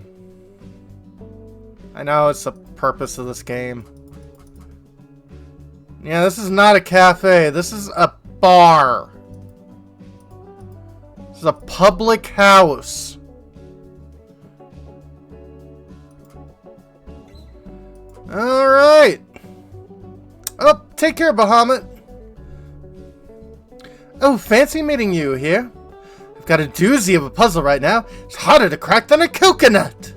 I know it's the purpose of this game. Yeah, this is not a cafe. This is a bar. This is a public house. Alright. Oh, take care, Bahamut. Oh, fancy meeting you here. I've got a doozy of a puzzle right now. It's harder to crack than a coconut.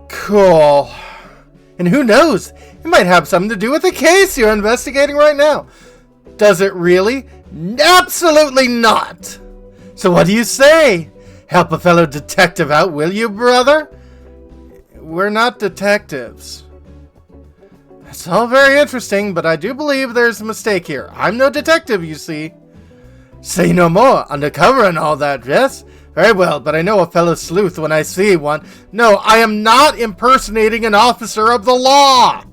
Cool. And who knows? It might have something to do with the case you're investigating right now. Does it really? Absolutely not. So what do you say? Help a fellow detective out, will you, brother? We're not detectives. That's all very interesting, but I do believe there's a mistake here. I'm no detective, you see. Say no more. Undercover and all that, yes? Very well, but I know a fellow sleuth when I see one. No, I am not impersonating an officer of the law.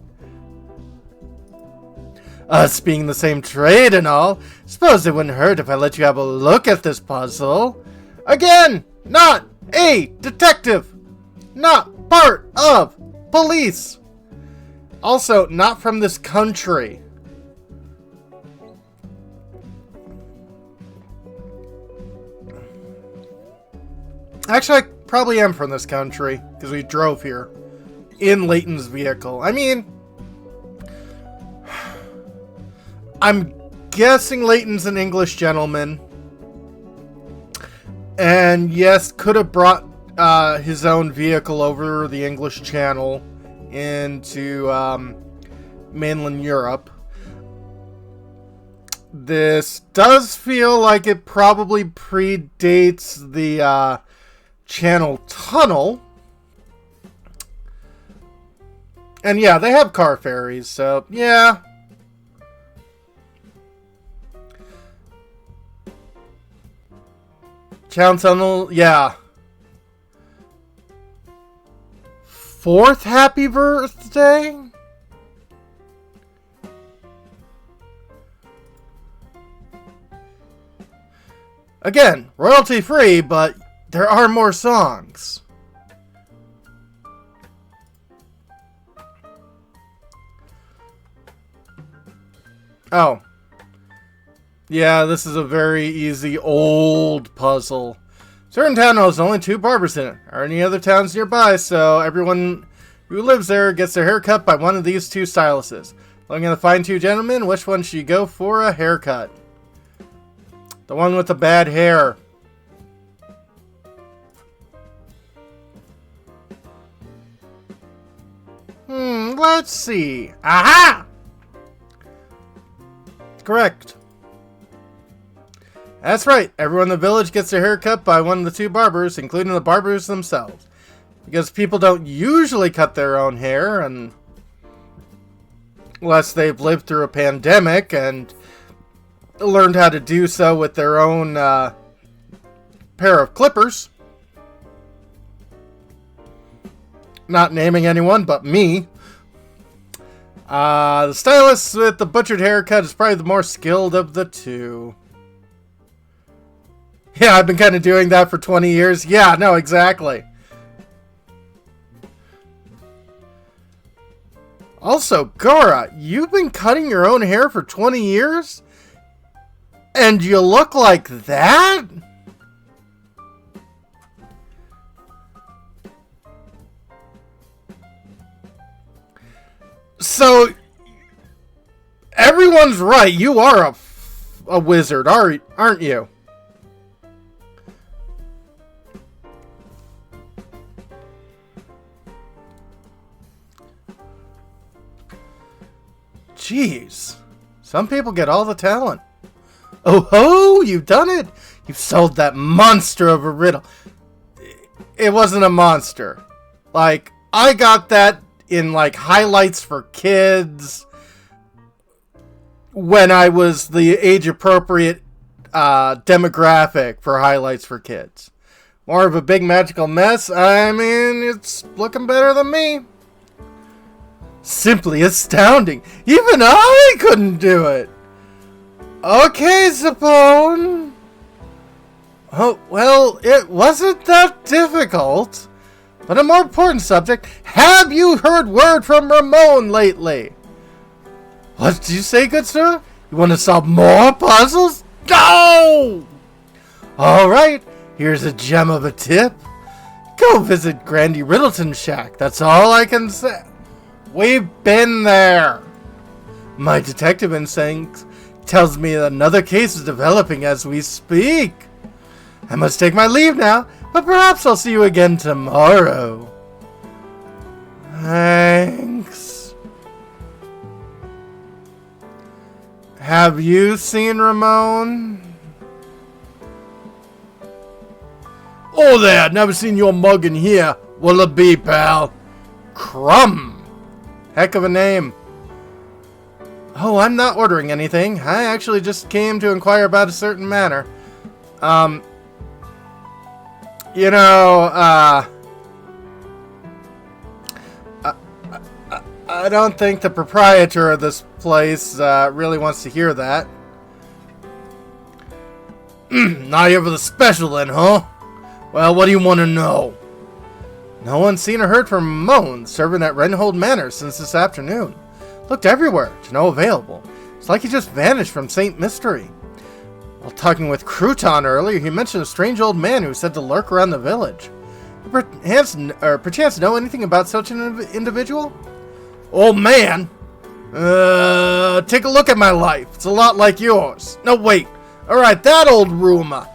Us being the same trade and all, suppose it wouldn't hurt if I let you have a look at this puzzle. Again, not a detective. Not part of police. Also, not from this country. Actually, I probably am from this country, because we drove here in Layton's vehicle. I mean, I'm guessing Layton's an English gentleman. And yes, could have brought his own vehicle over the English Channel into mainland Europe. This does feel like it probably predates the channel tunnel. And yeah, they have car ferries, so yeah. Channel tunnel, yeah. 4th happy birthday? Again, royalty free, but there are more songs. Oh. Yeah, this is a very easy old puzzle. Certain town has only 2 barbers in it, or any other towns nearby, so everyone who lives there gets their hair cut by one of these 2 stylists. Looking at the fine 2 gentlemen, which one should you go for a haircut? The one with the bad hair. Let's see. Aha! Correct. That's right. Everyone in the village gets their hair cut by one of the 2 barbers, including the barbers themselves. Because people don't usually cut their own hair unless they've lived through a pandemic and learned how to do so with their own pair of clippers. Not naming anyone but me. The stylist with the butchered haircut is probably the more skilled of the 2. Yeah, I've been kind of doing that for 20 years. Yeah, no, exactly. Also, Gora, you've been cutting your own hair for 20 years? And you look like that? So, everyone's right. You are a wizard, aren't you? Jeez. Some people get all the talent. Oh ho! You've done it! You've solved that monster of a riddle. It wasn't a monster. Like, I got that in, like, highlights for kids when I was the age-appropriate demographic for highlights for kids. More of a big magical mess? I mean, it's looking better than me. Simply astounding. Even I couldn't do it. Okay, Zapone. Oh, well, it wasn't that difficult. But a more important subject, have you heard word from Ramon lately? What did you say, good sir? You want to solve more puzzles? Go! Alright, here's a gem of a tip. Go visit Grandy Riddleton's shack. That's all I can say. We've been there. My detective instinct tells me that another case is developing as we speak. I must take my leave now, but perhaps I'll see you again tomorrow. Thanks. Have you seen Ramon? Oh there, never seen your mug in here. What'll it be, pal? Crumb. Heck of a name. Oh, I'm not ordering anything. I actually just came to inquire about a certain matter. You know, I don't think the proprietor of this place really wants to hear that. Not here for the special then, huh? Well, what do you want to know? No one's seen or heard from Ramon serving at Renhold Manor since this afternoon. Looked everywhere, to no available. It's like he just vanished from St. Mystery. While talking with Crouton earlier, he mentioned a strange old man who said to lurk around the village. Perchance know anything about such an individual? Old man? Take a look at my life. It's a lot like yours. No, wait. Alright, that old rumor.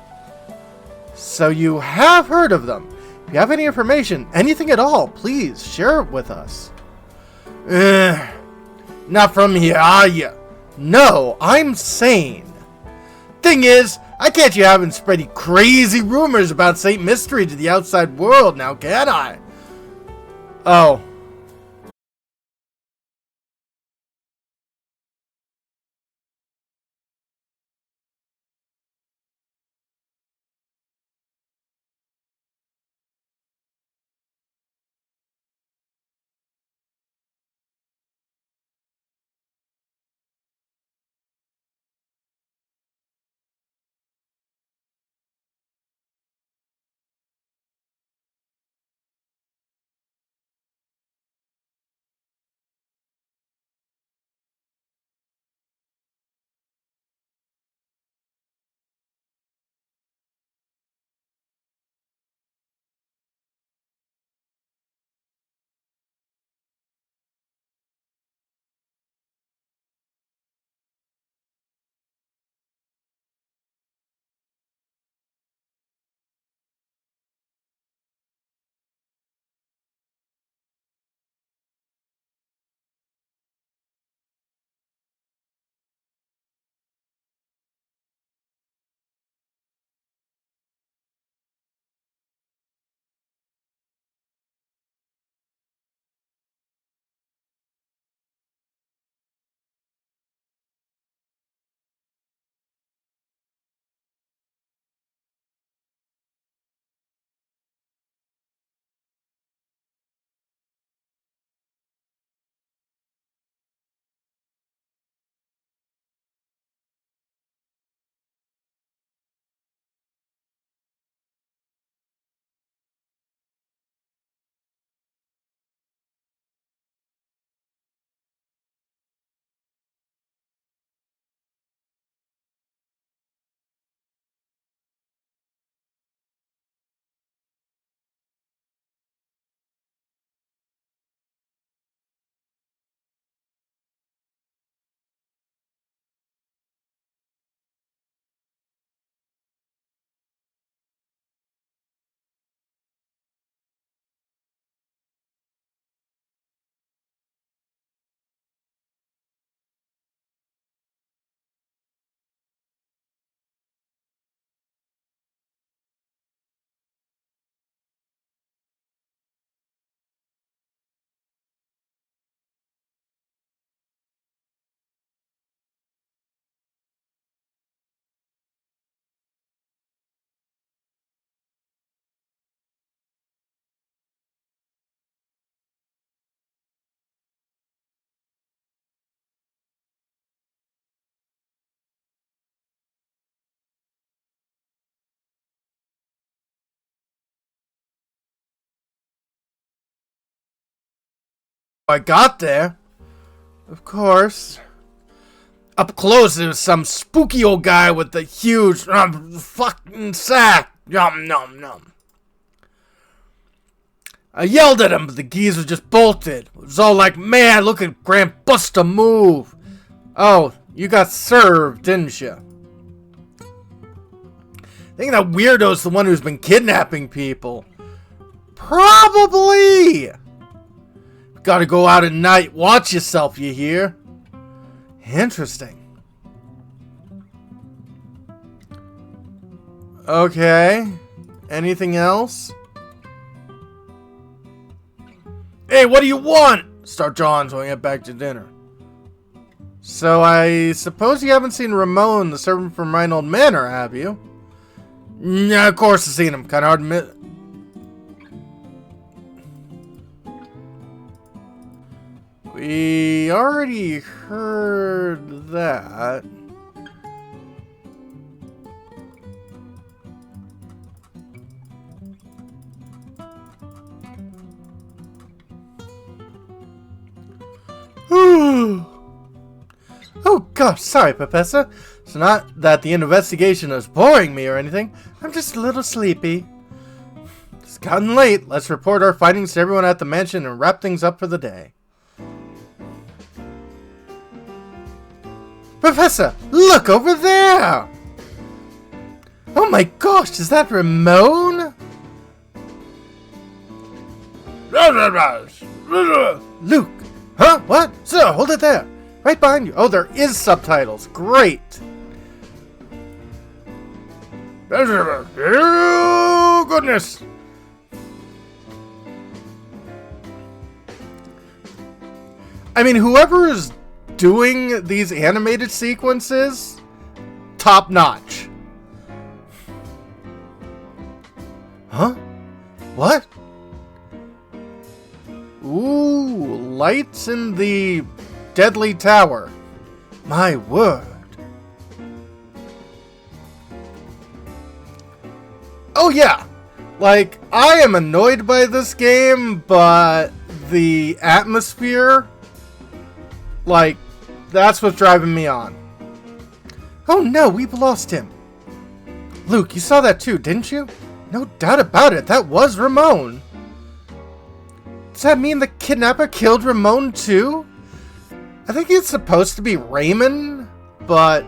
So you have heard of them. If you have any information, anything at all, please share it with us. Not from here, are you? No, I'm sane. Thing is, I can't you having spreading crazy rumors about Saint Mystery to the outside world now, can I? Oh. I got there. Of course. Up close, there was some spooky old guy with a huge fucking sack. Yum, num, num. I yelled at him, but the geezer just bolted. It was all like, man, look at Grant Buster move. Oh, you got served, didn't you? I think that weirdo's the one who's been kidnapping people. Probably. Gotta go out at night. Watch yourself, you hear? Interesting. Okay. Anything else? Hey, what do you want? Start John so I get back to dinner. So I suppose you haven't seen Ramon, the servant from Reinhold Manor, have you? Yeah, of course I've seen him. Kinda hard to admit. We already heard that. Oh gosh, sorry, Professor. It's not that the investigation is boring me or anything. I'm just a little sleepy. It's gotten late. Let's report our findings to everyone at the mansion and wrap things up for the day. Professor, look over there! Oh my gosh, is that Ramon? Luke! Huh? What? Sir, hold it there! Right behind you. Oh, there is subtitles. Great! Oh, goodness. I mean, whoever is doing these animated sequences, top notch. Huh? What? Ooh, lights in the deadly tower. My word. Oh yeah, like, I am annoyed by this game, but the atmosphere, like, that's what's driving me on. Oh no, we've lost him. Luke, you saw that too, didn't you? No doubt about it, that was Ramon. Does that mean the kidnapper killed Ramon too? I think it's supposed to be Raymond, but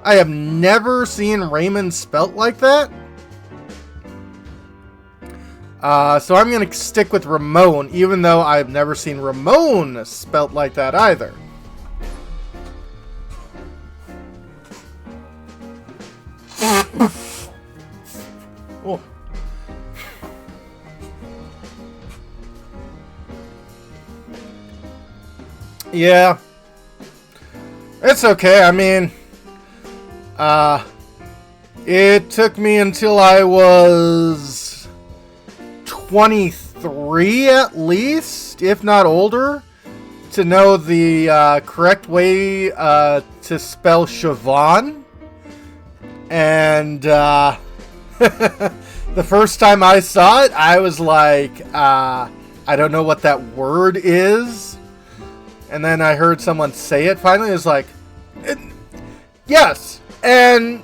I have never seen Raymond spelt like that. So I'm going to stick with Ramon, even though I've never seen Ramon spelt like that either. Oh. Yeah. It's okay. I mean, it took me until I was 23 at least, if not older, to know the correct way to spell Siobhan. And the first time I saw it, I was like, I don't know what that word is. And then I heard someone say it finally. It was like, yes. And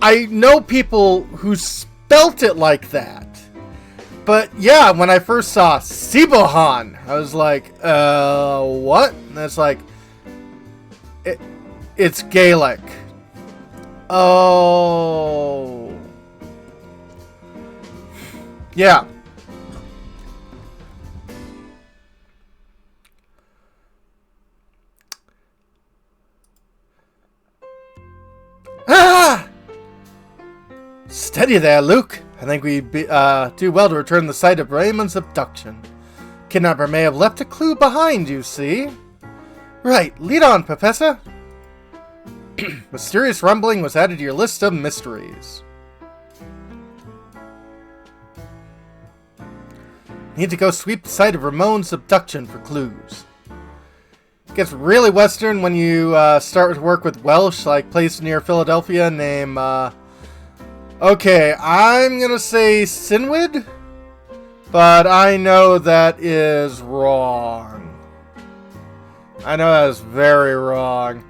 I know people who spelt it like that. But yeah, when I first saw Sibohan, I was like, what? And it's like, it's Gaelic. Oh. Yeah. Ah! Steady there, Luke. I think we'd do well to return the site of Raymond's abduction. Kidnapper may have left a clue behind, you see. Right, lead on, Professor. Mysterious rumbling was added to your list of mysteries. Need to go sweep the site of Ramon's abduction for clues. It gets really western when you start to work with Welsh, like place near Philadelphia named... Okay, I'm gonna say Sinwid, but I know that is wrong. I know that is very wrong.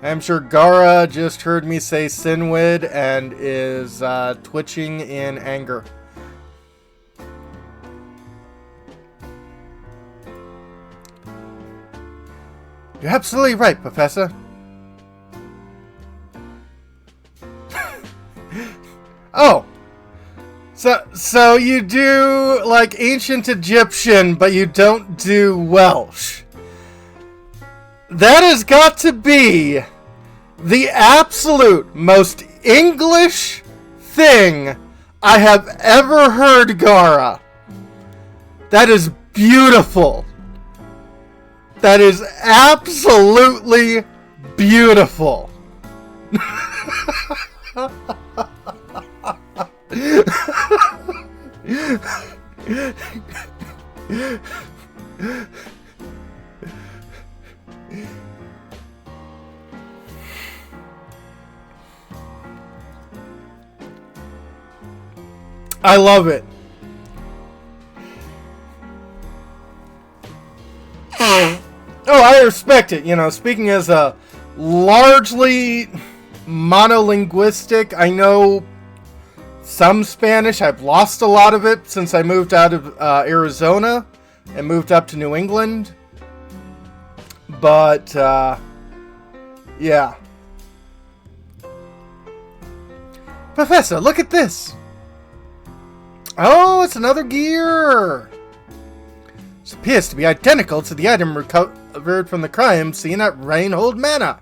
I'm sure Gara just heard me say Sinwid and is twitching in anger. You're absolutely right, Professor. Oh, so you do like ancient Egyptian, but you don't do Welsh. That has got to be the absolute most English thing I have ever heard, Gara. That is beautiful. That is absolutely beautiful. I love it. Oh, I respect it. You know, speaking as a largely monolinguistic, I know some Spanish. I've lost a lot of it since I moved out of Arizona and moved up to New England. But, yeah. Professor, look at this. Oh, it's another gear. It appears to be identical to the item recovered from the crime scene at Reinhold Manor.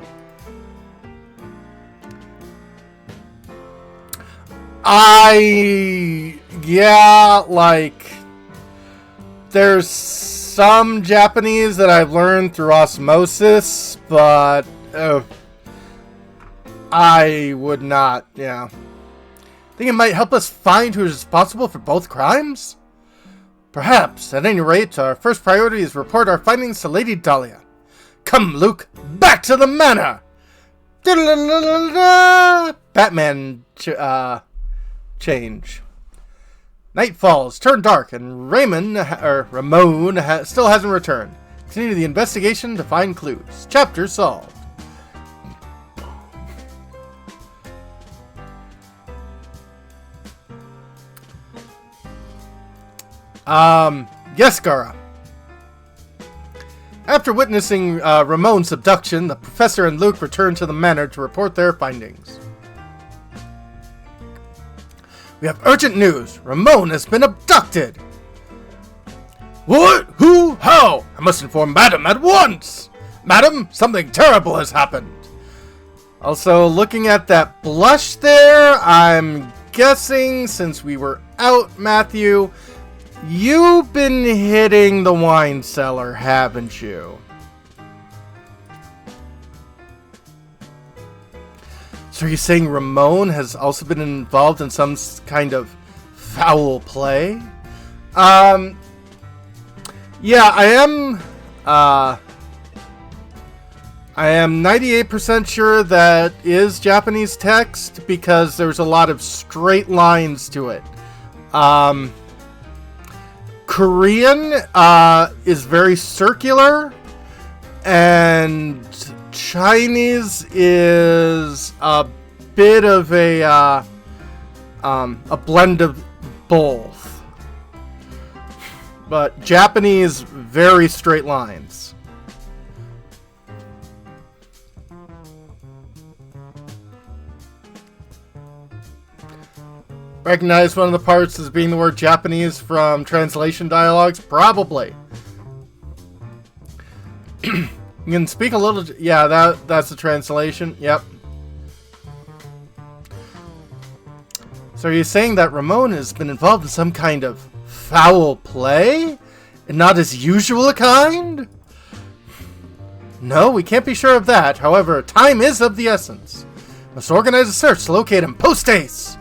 Yeah, like, there's some Japanese that I've learned through osmosis, but I would not, yeah. Think it might help us find who is responsible for both crimes? Perhaps. At any rate, our first priority is report our findings to Lady Dahlia. Come, Luke, back to the manor! Batman change. Night falls, turn dark, and Ramon still hasn't returned. Continue the investigation to find clues. Chapter solved. Yes, Gara. After witnessing Ramon's abduction, the professor and Luke return to the manor to report their findings. We have urgent news. Ramon has been abducted. What? Who? How? I must inform Madam at once. Madam, something terrible has happened. Also, looking at that blush there, I'm guessing since we were out, Matthew, you've been hitting the wine cellar, haven't you? So are you saying Ramon has also been involved in some kind of foul play? Yeah, I am 98% sure that is Japanese text because there's a lot of straight lines to it. Korean is very circular, and Chinese is a bit of a blend of both. But Japanese, very straight lines. Recognize one of the parts as being the word Japanese from translation dialogues? Probably. You can speak a little... Yeah, that's the translation. Yep. So are you saying that Ramon has been involved in some kind of foul play? And not his usual kind? No, we can't be sure of that. However, time is of the essence. Must organize a search to locate him post-haste.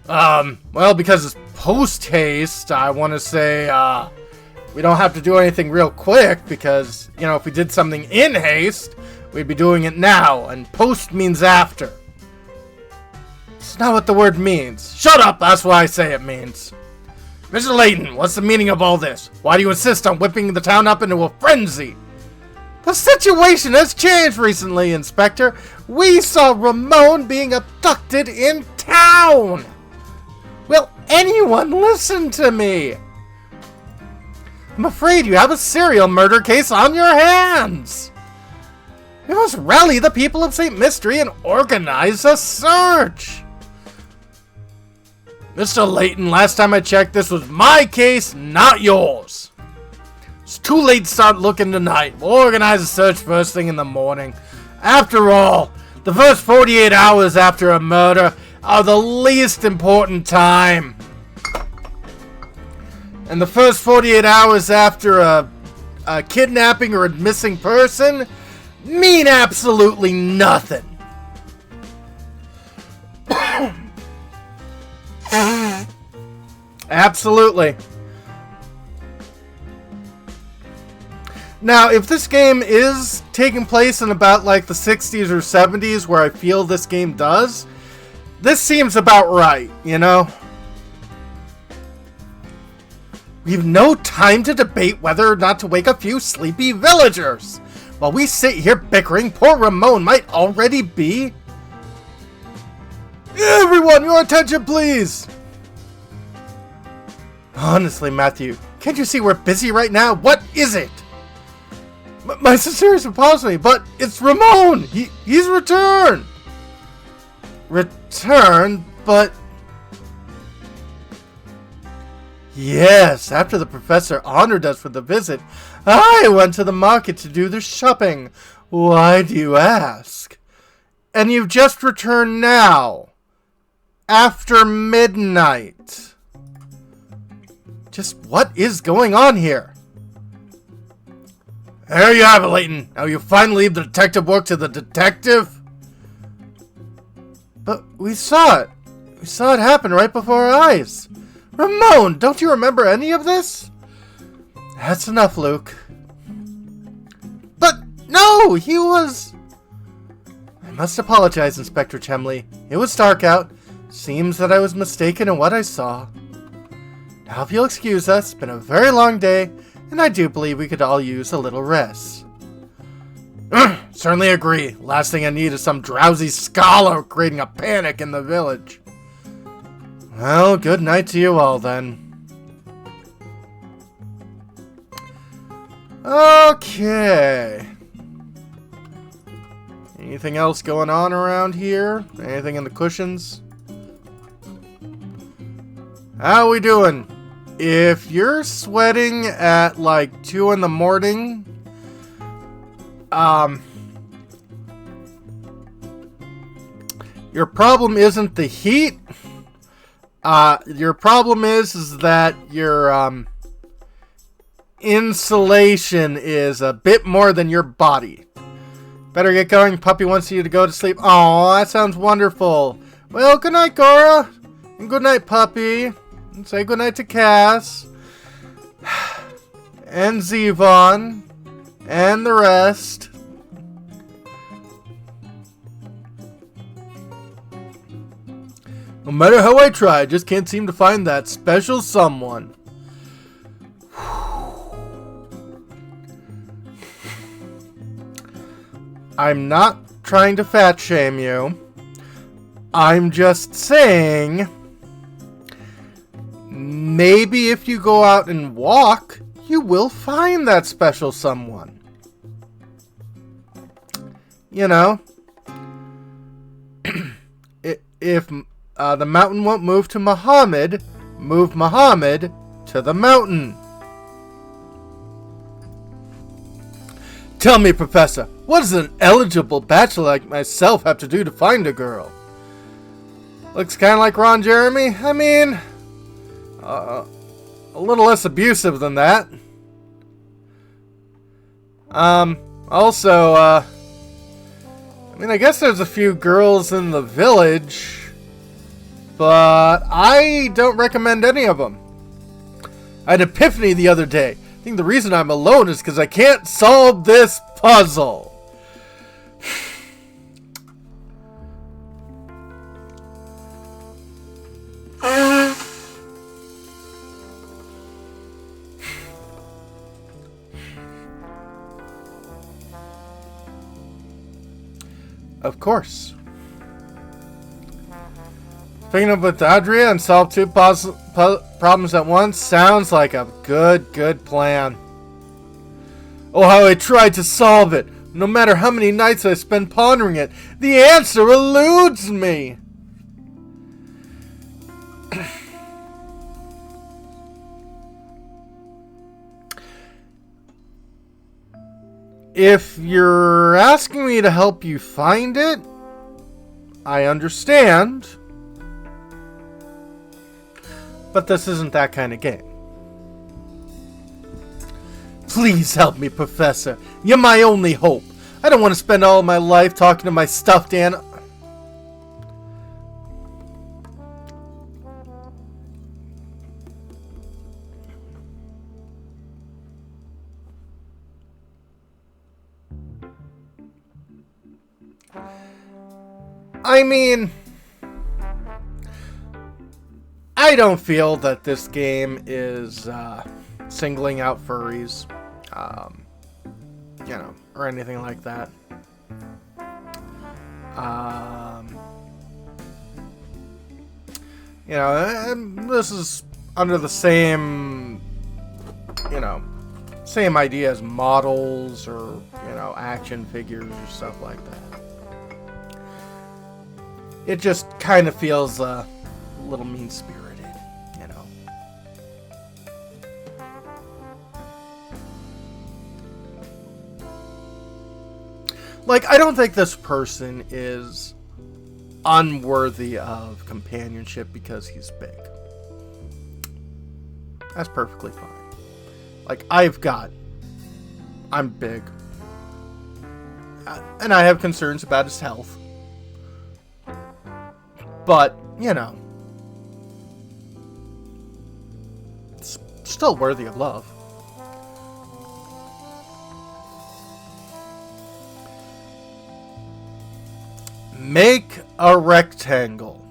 Well, because it's post-haste, I want to say, we don't have to do anything real quick, because, you know, if we did something in haste, we'd be doing it now, and post means after. It's not what the word means. Shut up, that's what I say it means. Mr. Layton, what's the meaning of all this? Why do you insist on whipping the town up into a frenzy? The situation has changed recently, Inspector. We saw Ramon being abducted in town. Will anyone listen to me? I'm afraid you have a serial murder case on your hands. We must rally the people of St. Mystery and organize a search. Mr. Layton, last time I checked, this was my case, not yours. It's too late to start looking tonight. We'll organize a search first thing in the morning. After all, the first 48 hours after a murder are the least important time. And the first 48 hours after a kidnapping or a missing person mean absolutely nothing. Absolutely. Now, if this game is taking place in about like the 60s or 70s, where I feel this game does, this seems about right, you know? We have no time to debate whether or not to wake a few sleepy villagers. While we sit here bickering, poor Ramon might already be... Everyone, your attention, please! Honestly, Matthew, can't you see we're busy right now? What is it? My sincerest apology, but it's Ramon! He's returned! Returned? But... Yes, after the professor honored us with a visit, I went to the market to do the shopping. Why do you ask? And you've just returned now. after midnight. Just what is going on here? There you have it, Layton. Now you finally leave the detective work to the detective? But we saw it. We saw it happen right before our eyes. Ramon, don't you remember any of this? That's enough, Luke. But no, he was... I must apologize, Inspector Chemley. It was dark out. Seems that I was mistaken in what I saw. Now, if you'll excuse us, it's been a very long day, and I do believe we could all use a little rest. Certainly agree. Last thing I need is some drowsy scholar creating a panic in the village. Well, good night to you all, then. Okay. Anything else going on around here? Anything in the cushions? How we doing? If you're sweating at like 2 in the morning, your problem isn't the heat. Your problem is that your insulation is a bit more than your body. Better get going. Puppy wants you to go to sleep. Oh, that sounds wonderful. Well, good night, Gora. And good night, Puppy. And say good night to Cass. And Zevon. And the rest. No matter how I try, I just can't seem to find that special someone. I'm not trying to fat shame you. I'm just saying, maybe if you go out and walk, you will find that special someone. You know, if the mountain won't move to Muhammad, move Muhammad to the mountain. Tell me, Professor, what does an eligible bachelor like myself have to do to find a girl? Looks kind of like Ron Jeremy. I mean, a little less abusive than that. Also, I mean, I guess there's a few girls in the village, but I don't recommend any of them. I had an epiphany the other day. I think the reason I'm alone is because I can't solve this puzzle. Of course. Picking up with Adria and solve 2 problems at once sounds like a good plan. Oh, how I tried to solve it. No matter how many nights I spend pondering it, the answer eludes me. If you're asking me to help you find it, I understand. But this isn't that kind of game. Please help me, Professor. You're my only hope. I don't want to spend all my life talking to my stuffed animal. I mean, I don't feel that this game is singling out furries, you know, or anything like that. You know, this is under the same, you know, same idea as models or, you know, action figures or stuff like that. It just kind of feels a little mean-spirited, you know. Like, I don't think this person is unworthy of companionship because he's big. That's perfectly fine. Like, I'm big. And I have concerns about his health. But, you know, it's still worthy of love. Make a rectangle.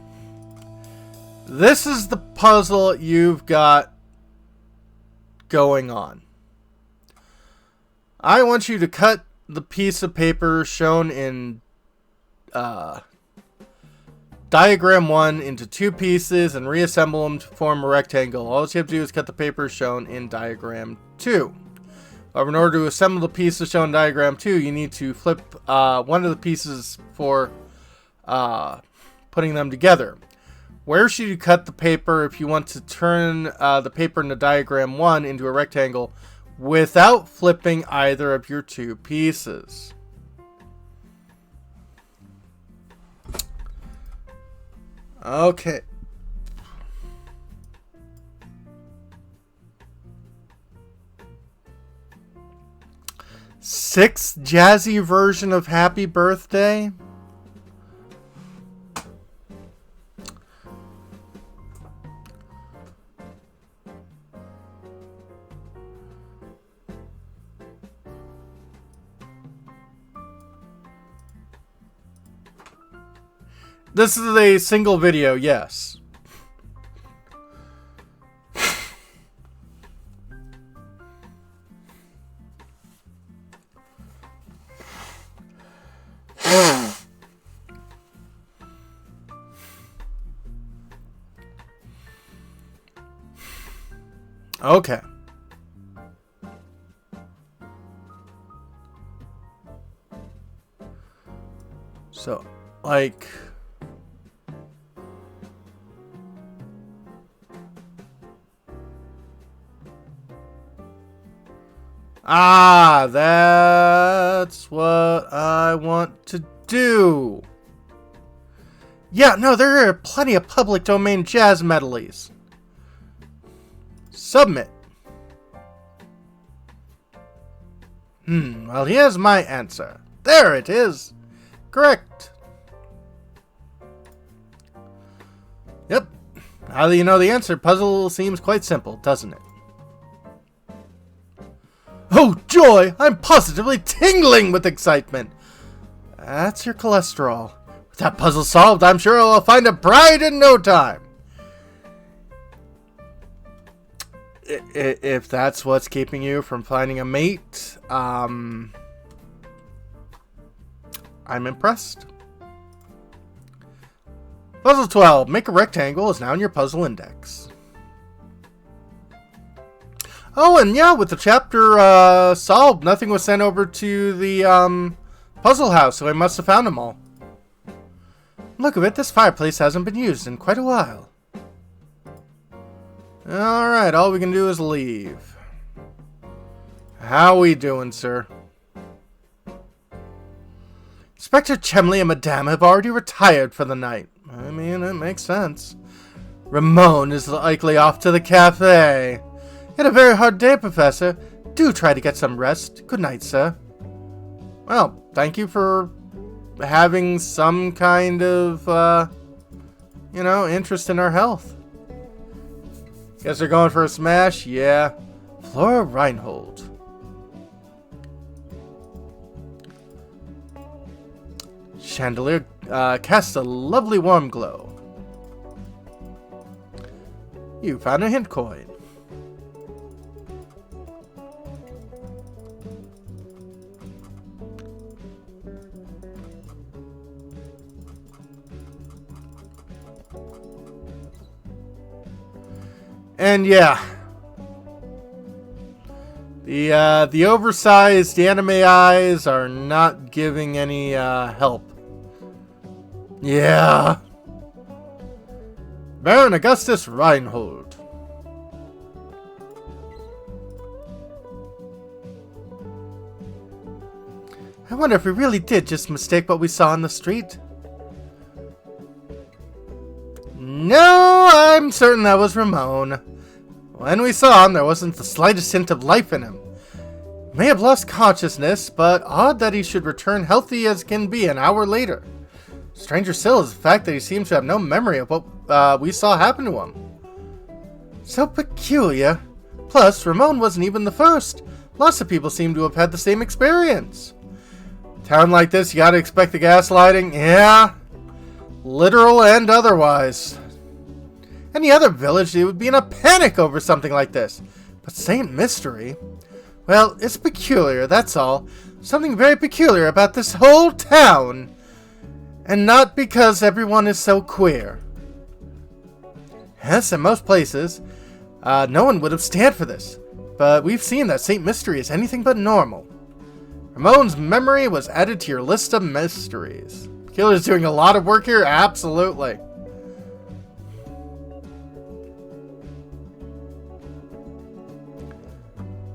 This is the puzzle you've got going on. I want you to cut the piece of paper shown in diagram 1 into 2 pieces and reassemble them to form a rectangle. All you have to do is cut the paper shown in diagram 2. However, in order to assemble the pieces shown in diagram 2, you need to flip one of the pieces for putting them together. Where should you cut the paper if you want to turn the paper into diagram 1 into a rectangle without flipping either of your 2 pieces? Okay. Sixth jazzy version of Happy Birthday? This is a single video, yes. Okay. So, like... Ah, that's what I want to do. Yeah, no, there are plenty of public domain jazz medleys. Submit. Well, here's my answer. There it is. Correct. Yep. Now that you know the answer, puzzle seems quite simple, doesn't it? Oh, joy! I'm positively tingling with excitement. That's your cholesterol. With that puzzle solved, I'm sure I'll find a bride in no time. If that's what's keeping you from finding a mate, I'm impressed. Puzzle 12. Make a rectangle is now in your puzzle index. Oh, and yeah, with the chapter solved, nothing was sent over to the puzzle house, so I must have found them all. Look at it, this fireplace hasn't been used in quite a while. Alright, all we can do is leave. How we doing, sir? Inspector Chemley and Madame have already retired for the night. I mean, it makes sense. Ramon is likely off to the cafe. You had a very hard day, Professor. Do try to get some rest. Good night, sir. Well, thank you for having some kind of, interest in our health. Guess they're going for a smash? Yeah. Flora Reinhold. Chandelier casts a lovely warm glow. You found a hint coin. And yeah, the oversized anime eyes are not giving any help. Yeah. Baron Augustus Reinhold. I wonder if we really did just mistake what we saw on the street. No, I'm certain that was Ramon. When we saw him, there wasn't the slightest hint of life in him. He may have lost consciousness, but odd that he should return healthy as can be an hour later. Stranger still is the fact that he seems to have no memory of what we saw happen to him. So peculiar. Plus, Ramon wasn't even the first. Lots of people seem to have had the same experience. Town like this, you gotta expect the gaslighting. Yeah. Literal and otherwise. Any other village, they would be in a panic over something like this. But Saint Mystery? Well, it's peculiar, that's all. Something very peculiar about this whole town. And not because everyone is so queer. Yes, in most places, no one would have stand for this. But we've seen that Saint Mystery is anything but normal. Ramon's memory was added to your list of mysteries. Killer's doing a lot of work here? Absolutely.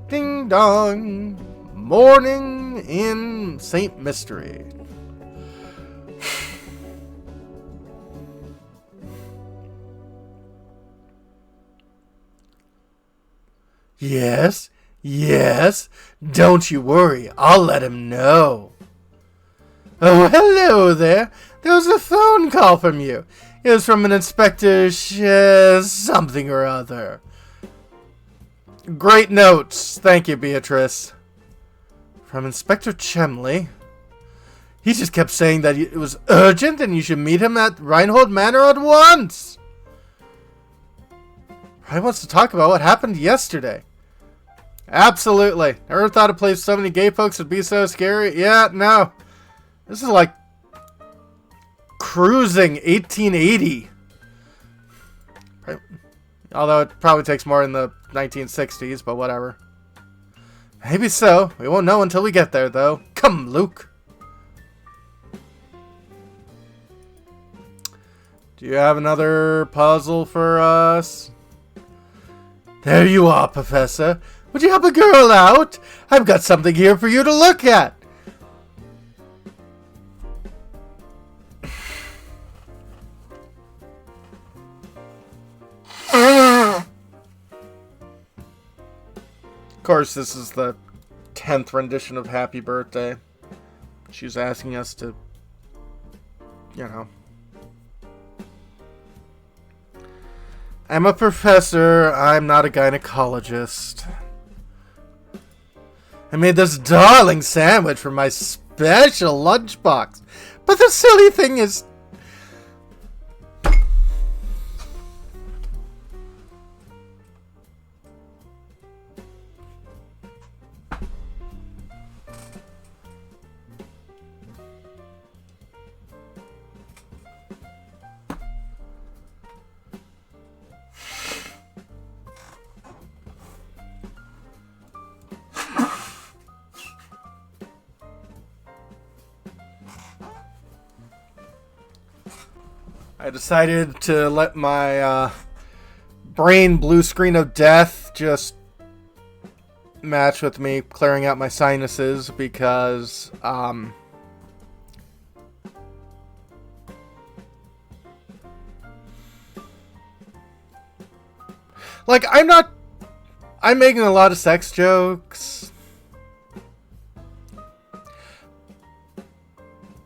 Ding dong. Morning in Saint Mystery. Yes, yes. Don't you worry. I'll let him know. Oh, hello there. There was a phone call from you. It was from an Inspector something or other. Great notes. Thank you, Beatrice. From Inspector Chemley. He just kept saying that it was urgent and you should meet him at Reinhold Manor at once. He wants to talk about what happened yesterday. Absolutely. Never thought a place with so many gay folks would be so scary. Yeah, no. This is like cruising 1880. Although it probably takes more in the 1960s, but whatever. Maybe so. We won't know until we get there, though. Come, Luke. Do you have another puzzle for us? There you are, Professor. Would you help a girl out? I've got something here for you to look at. Of course, this is the 10th rendition of Happy Birthday. She's asking us to, you know. I'm a professor. I'm not a gynecologist. I made this darling sandwich for my special lunchbox. But the silly thing is... I decided to let my brain blue screen of death just match with me clearing out my sinuses because like I'm making a lot of sex jokes,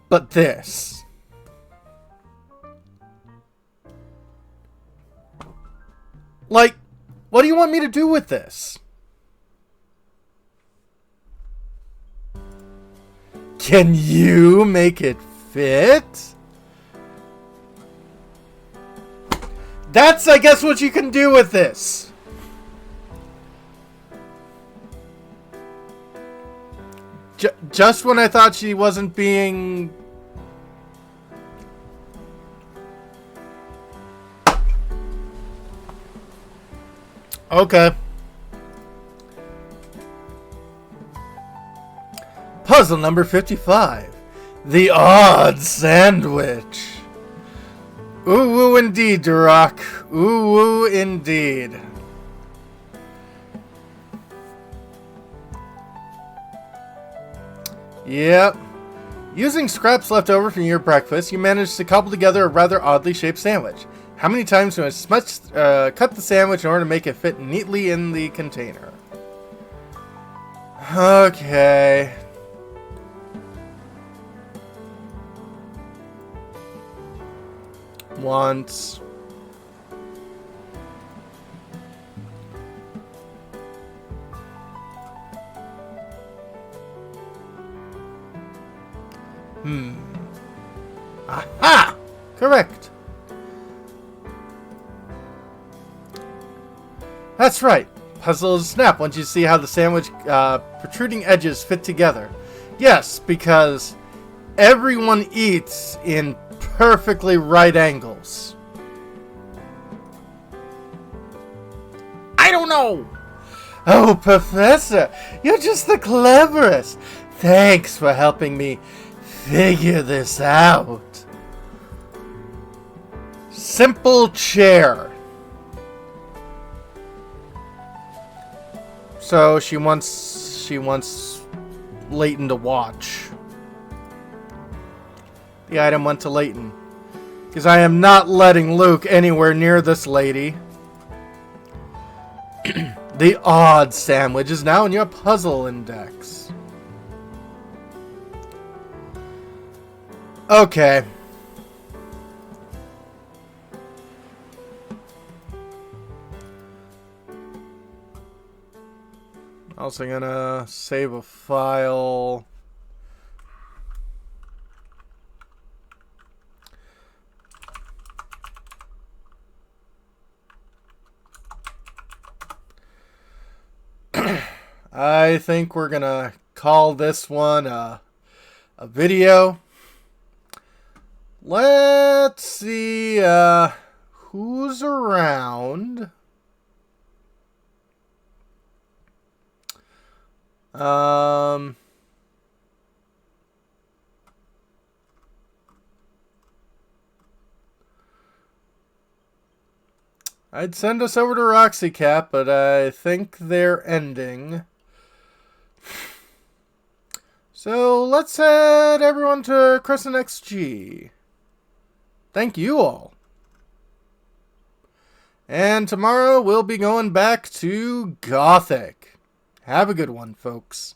but this, like, what do you want me to do with this? Can you make it fit? That's, I guess, what you can do with this. Just when I thought she wasn't being... Okay. Puzzle number 55. The Odd Sandwich. Ooh, woo indeed, Duroc. Ooh, woo indeed. Yep. Using scraps left over from your breakfast, you managed to cobble together a rather oddly shaped sandwich. How many times do I cut the sandwich in order to make it fit neatly in the container? Okay. Once. Aha! Correct. That's right. Puzzles snap once you see how the sandwich protruding edges fit together. Yes, because everyone eats in perfectly right angles. I don't know. Oh, Professor, you're just the cleverest. Thanks for helping me figure this out. Simple chair. So she wants Layton to watch. The item went to Layton. Because I am not letting Luke anywhere near this lady. The odd sandwich is now in your puzzle index. Okay. Also gonna save a file. I think we're gonna call this one a video. Let's see who's around. I'd send us over to Roxy Cat, but I think they're ending. So let's head everyone to Crescent XG. Thank you all. And tomorrow we'll be going back to Gothic. Have a good one, folks.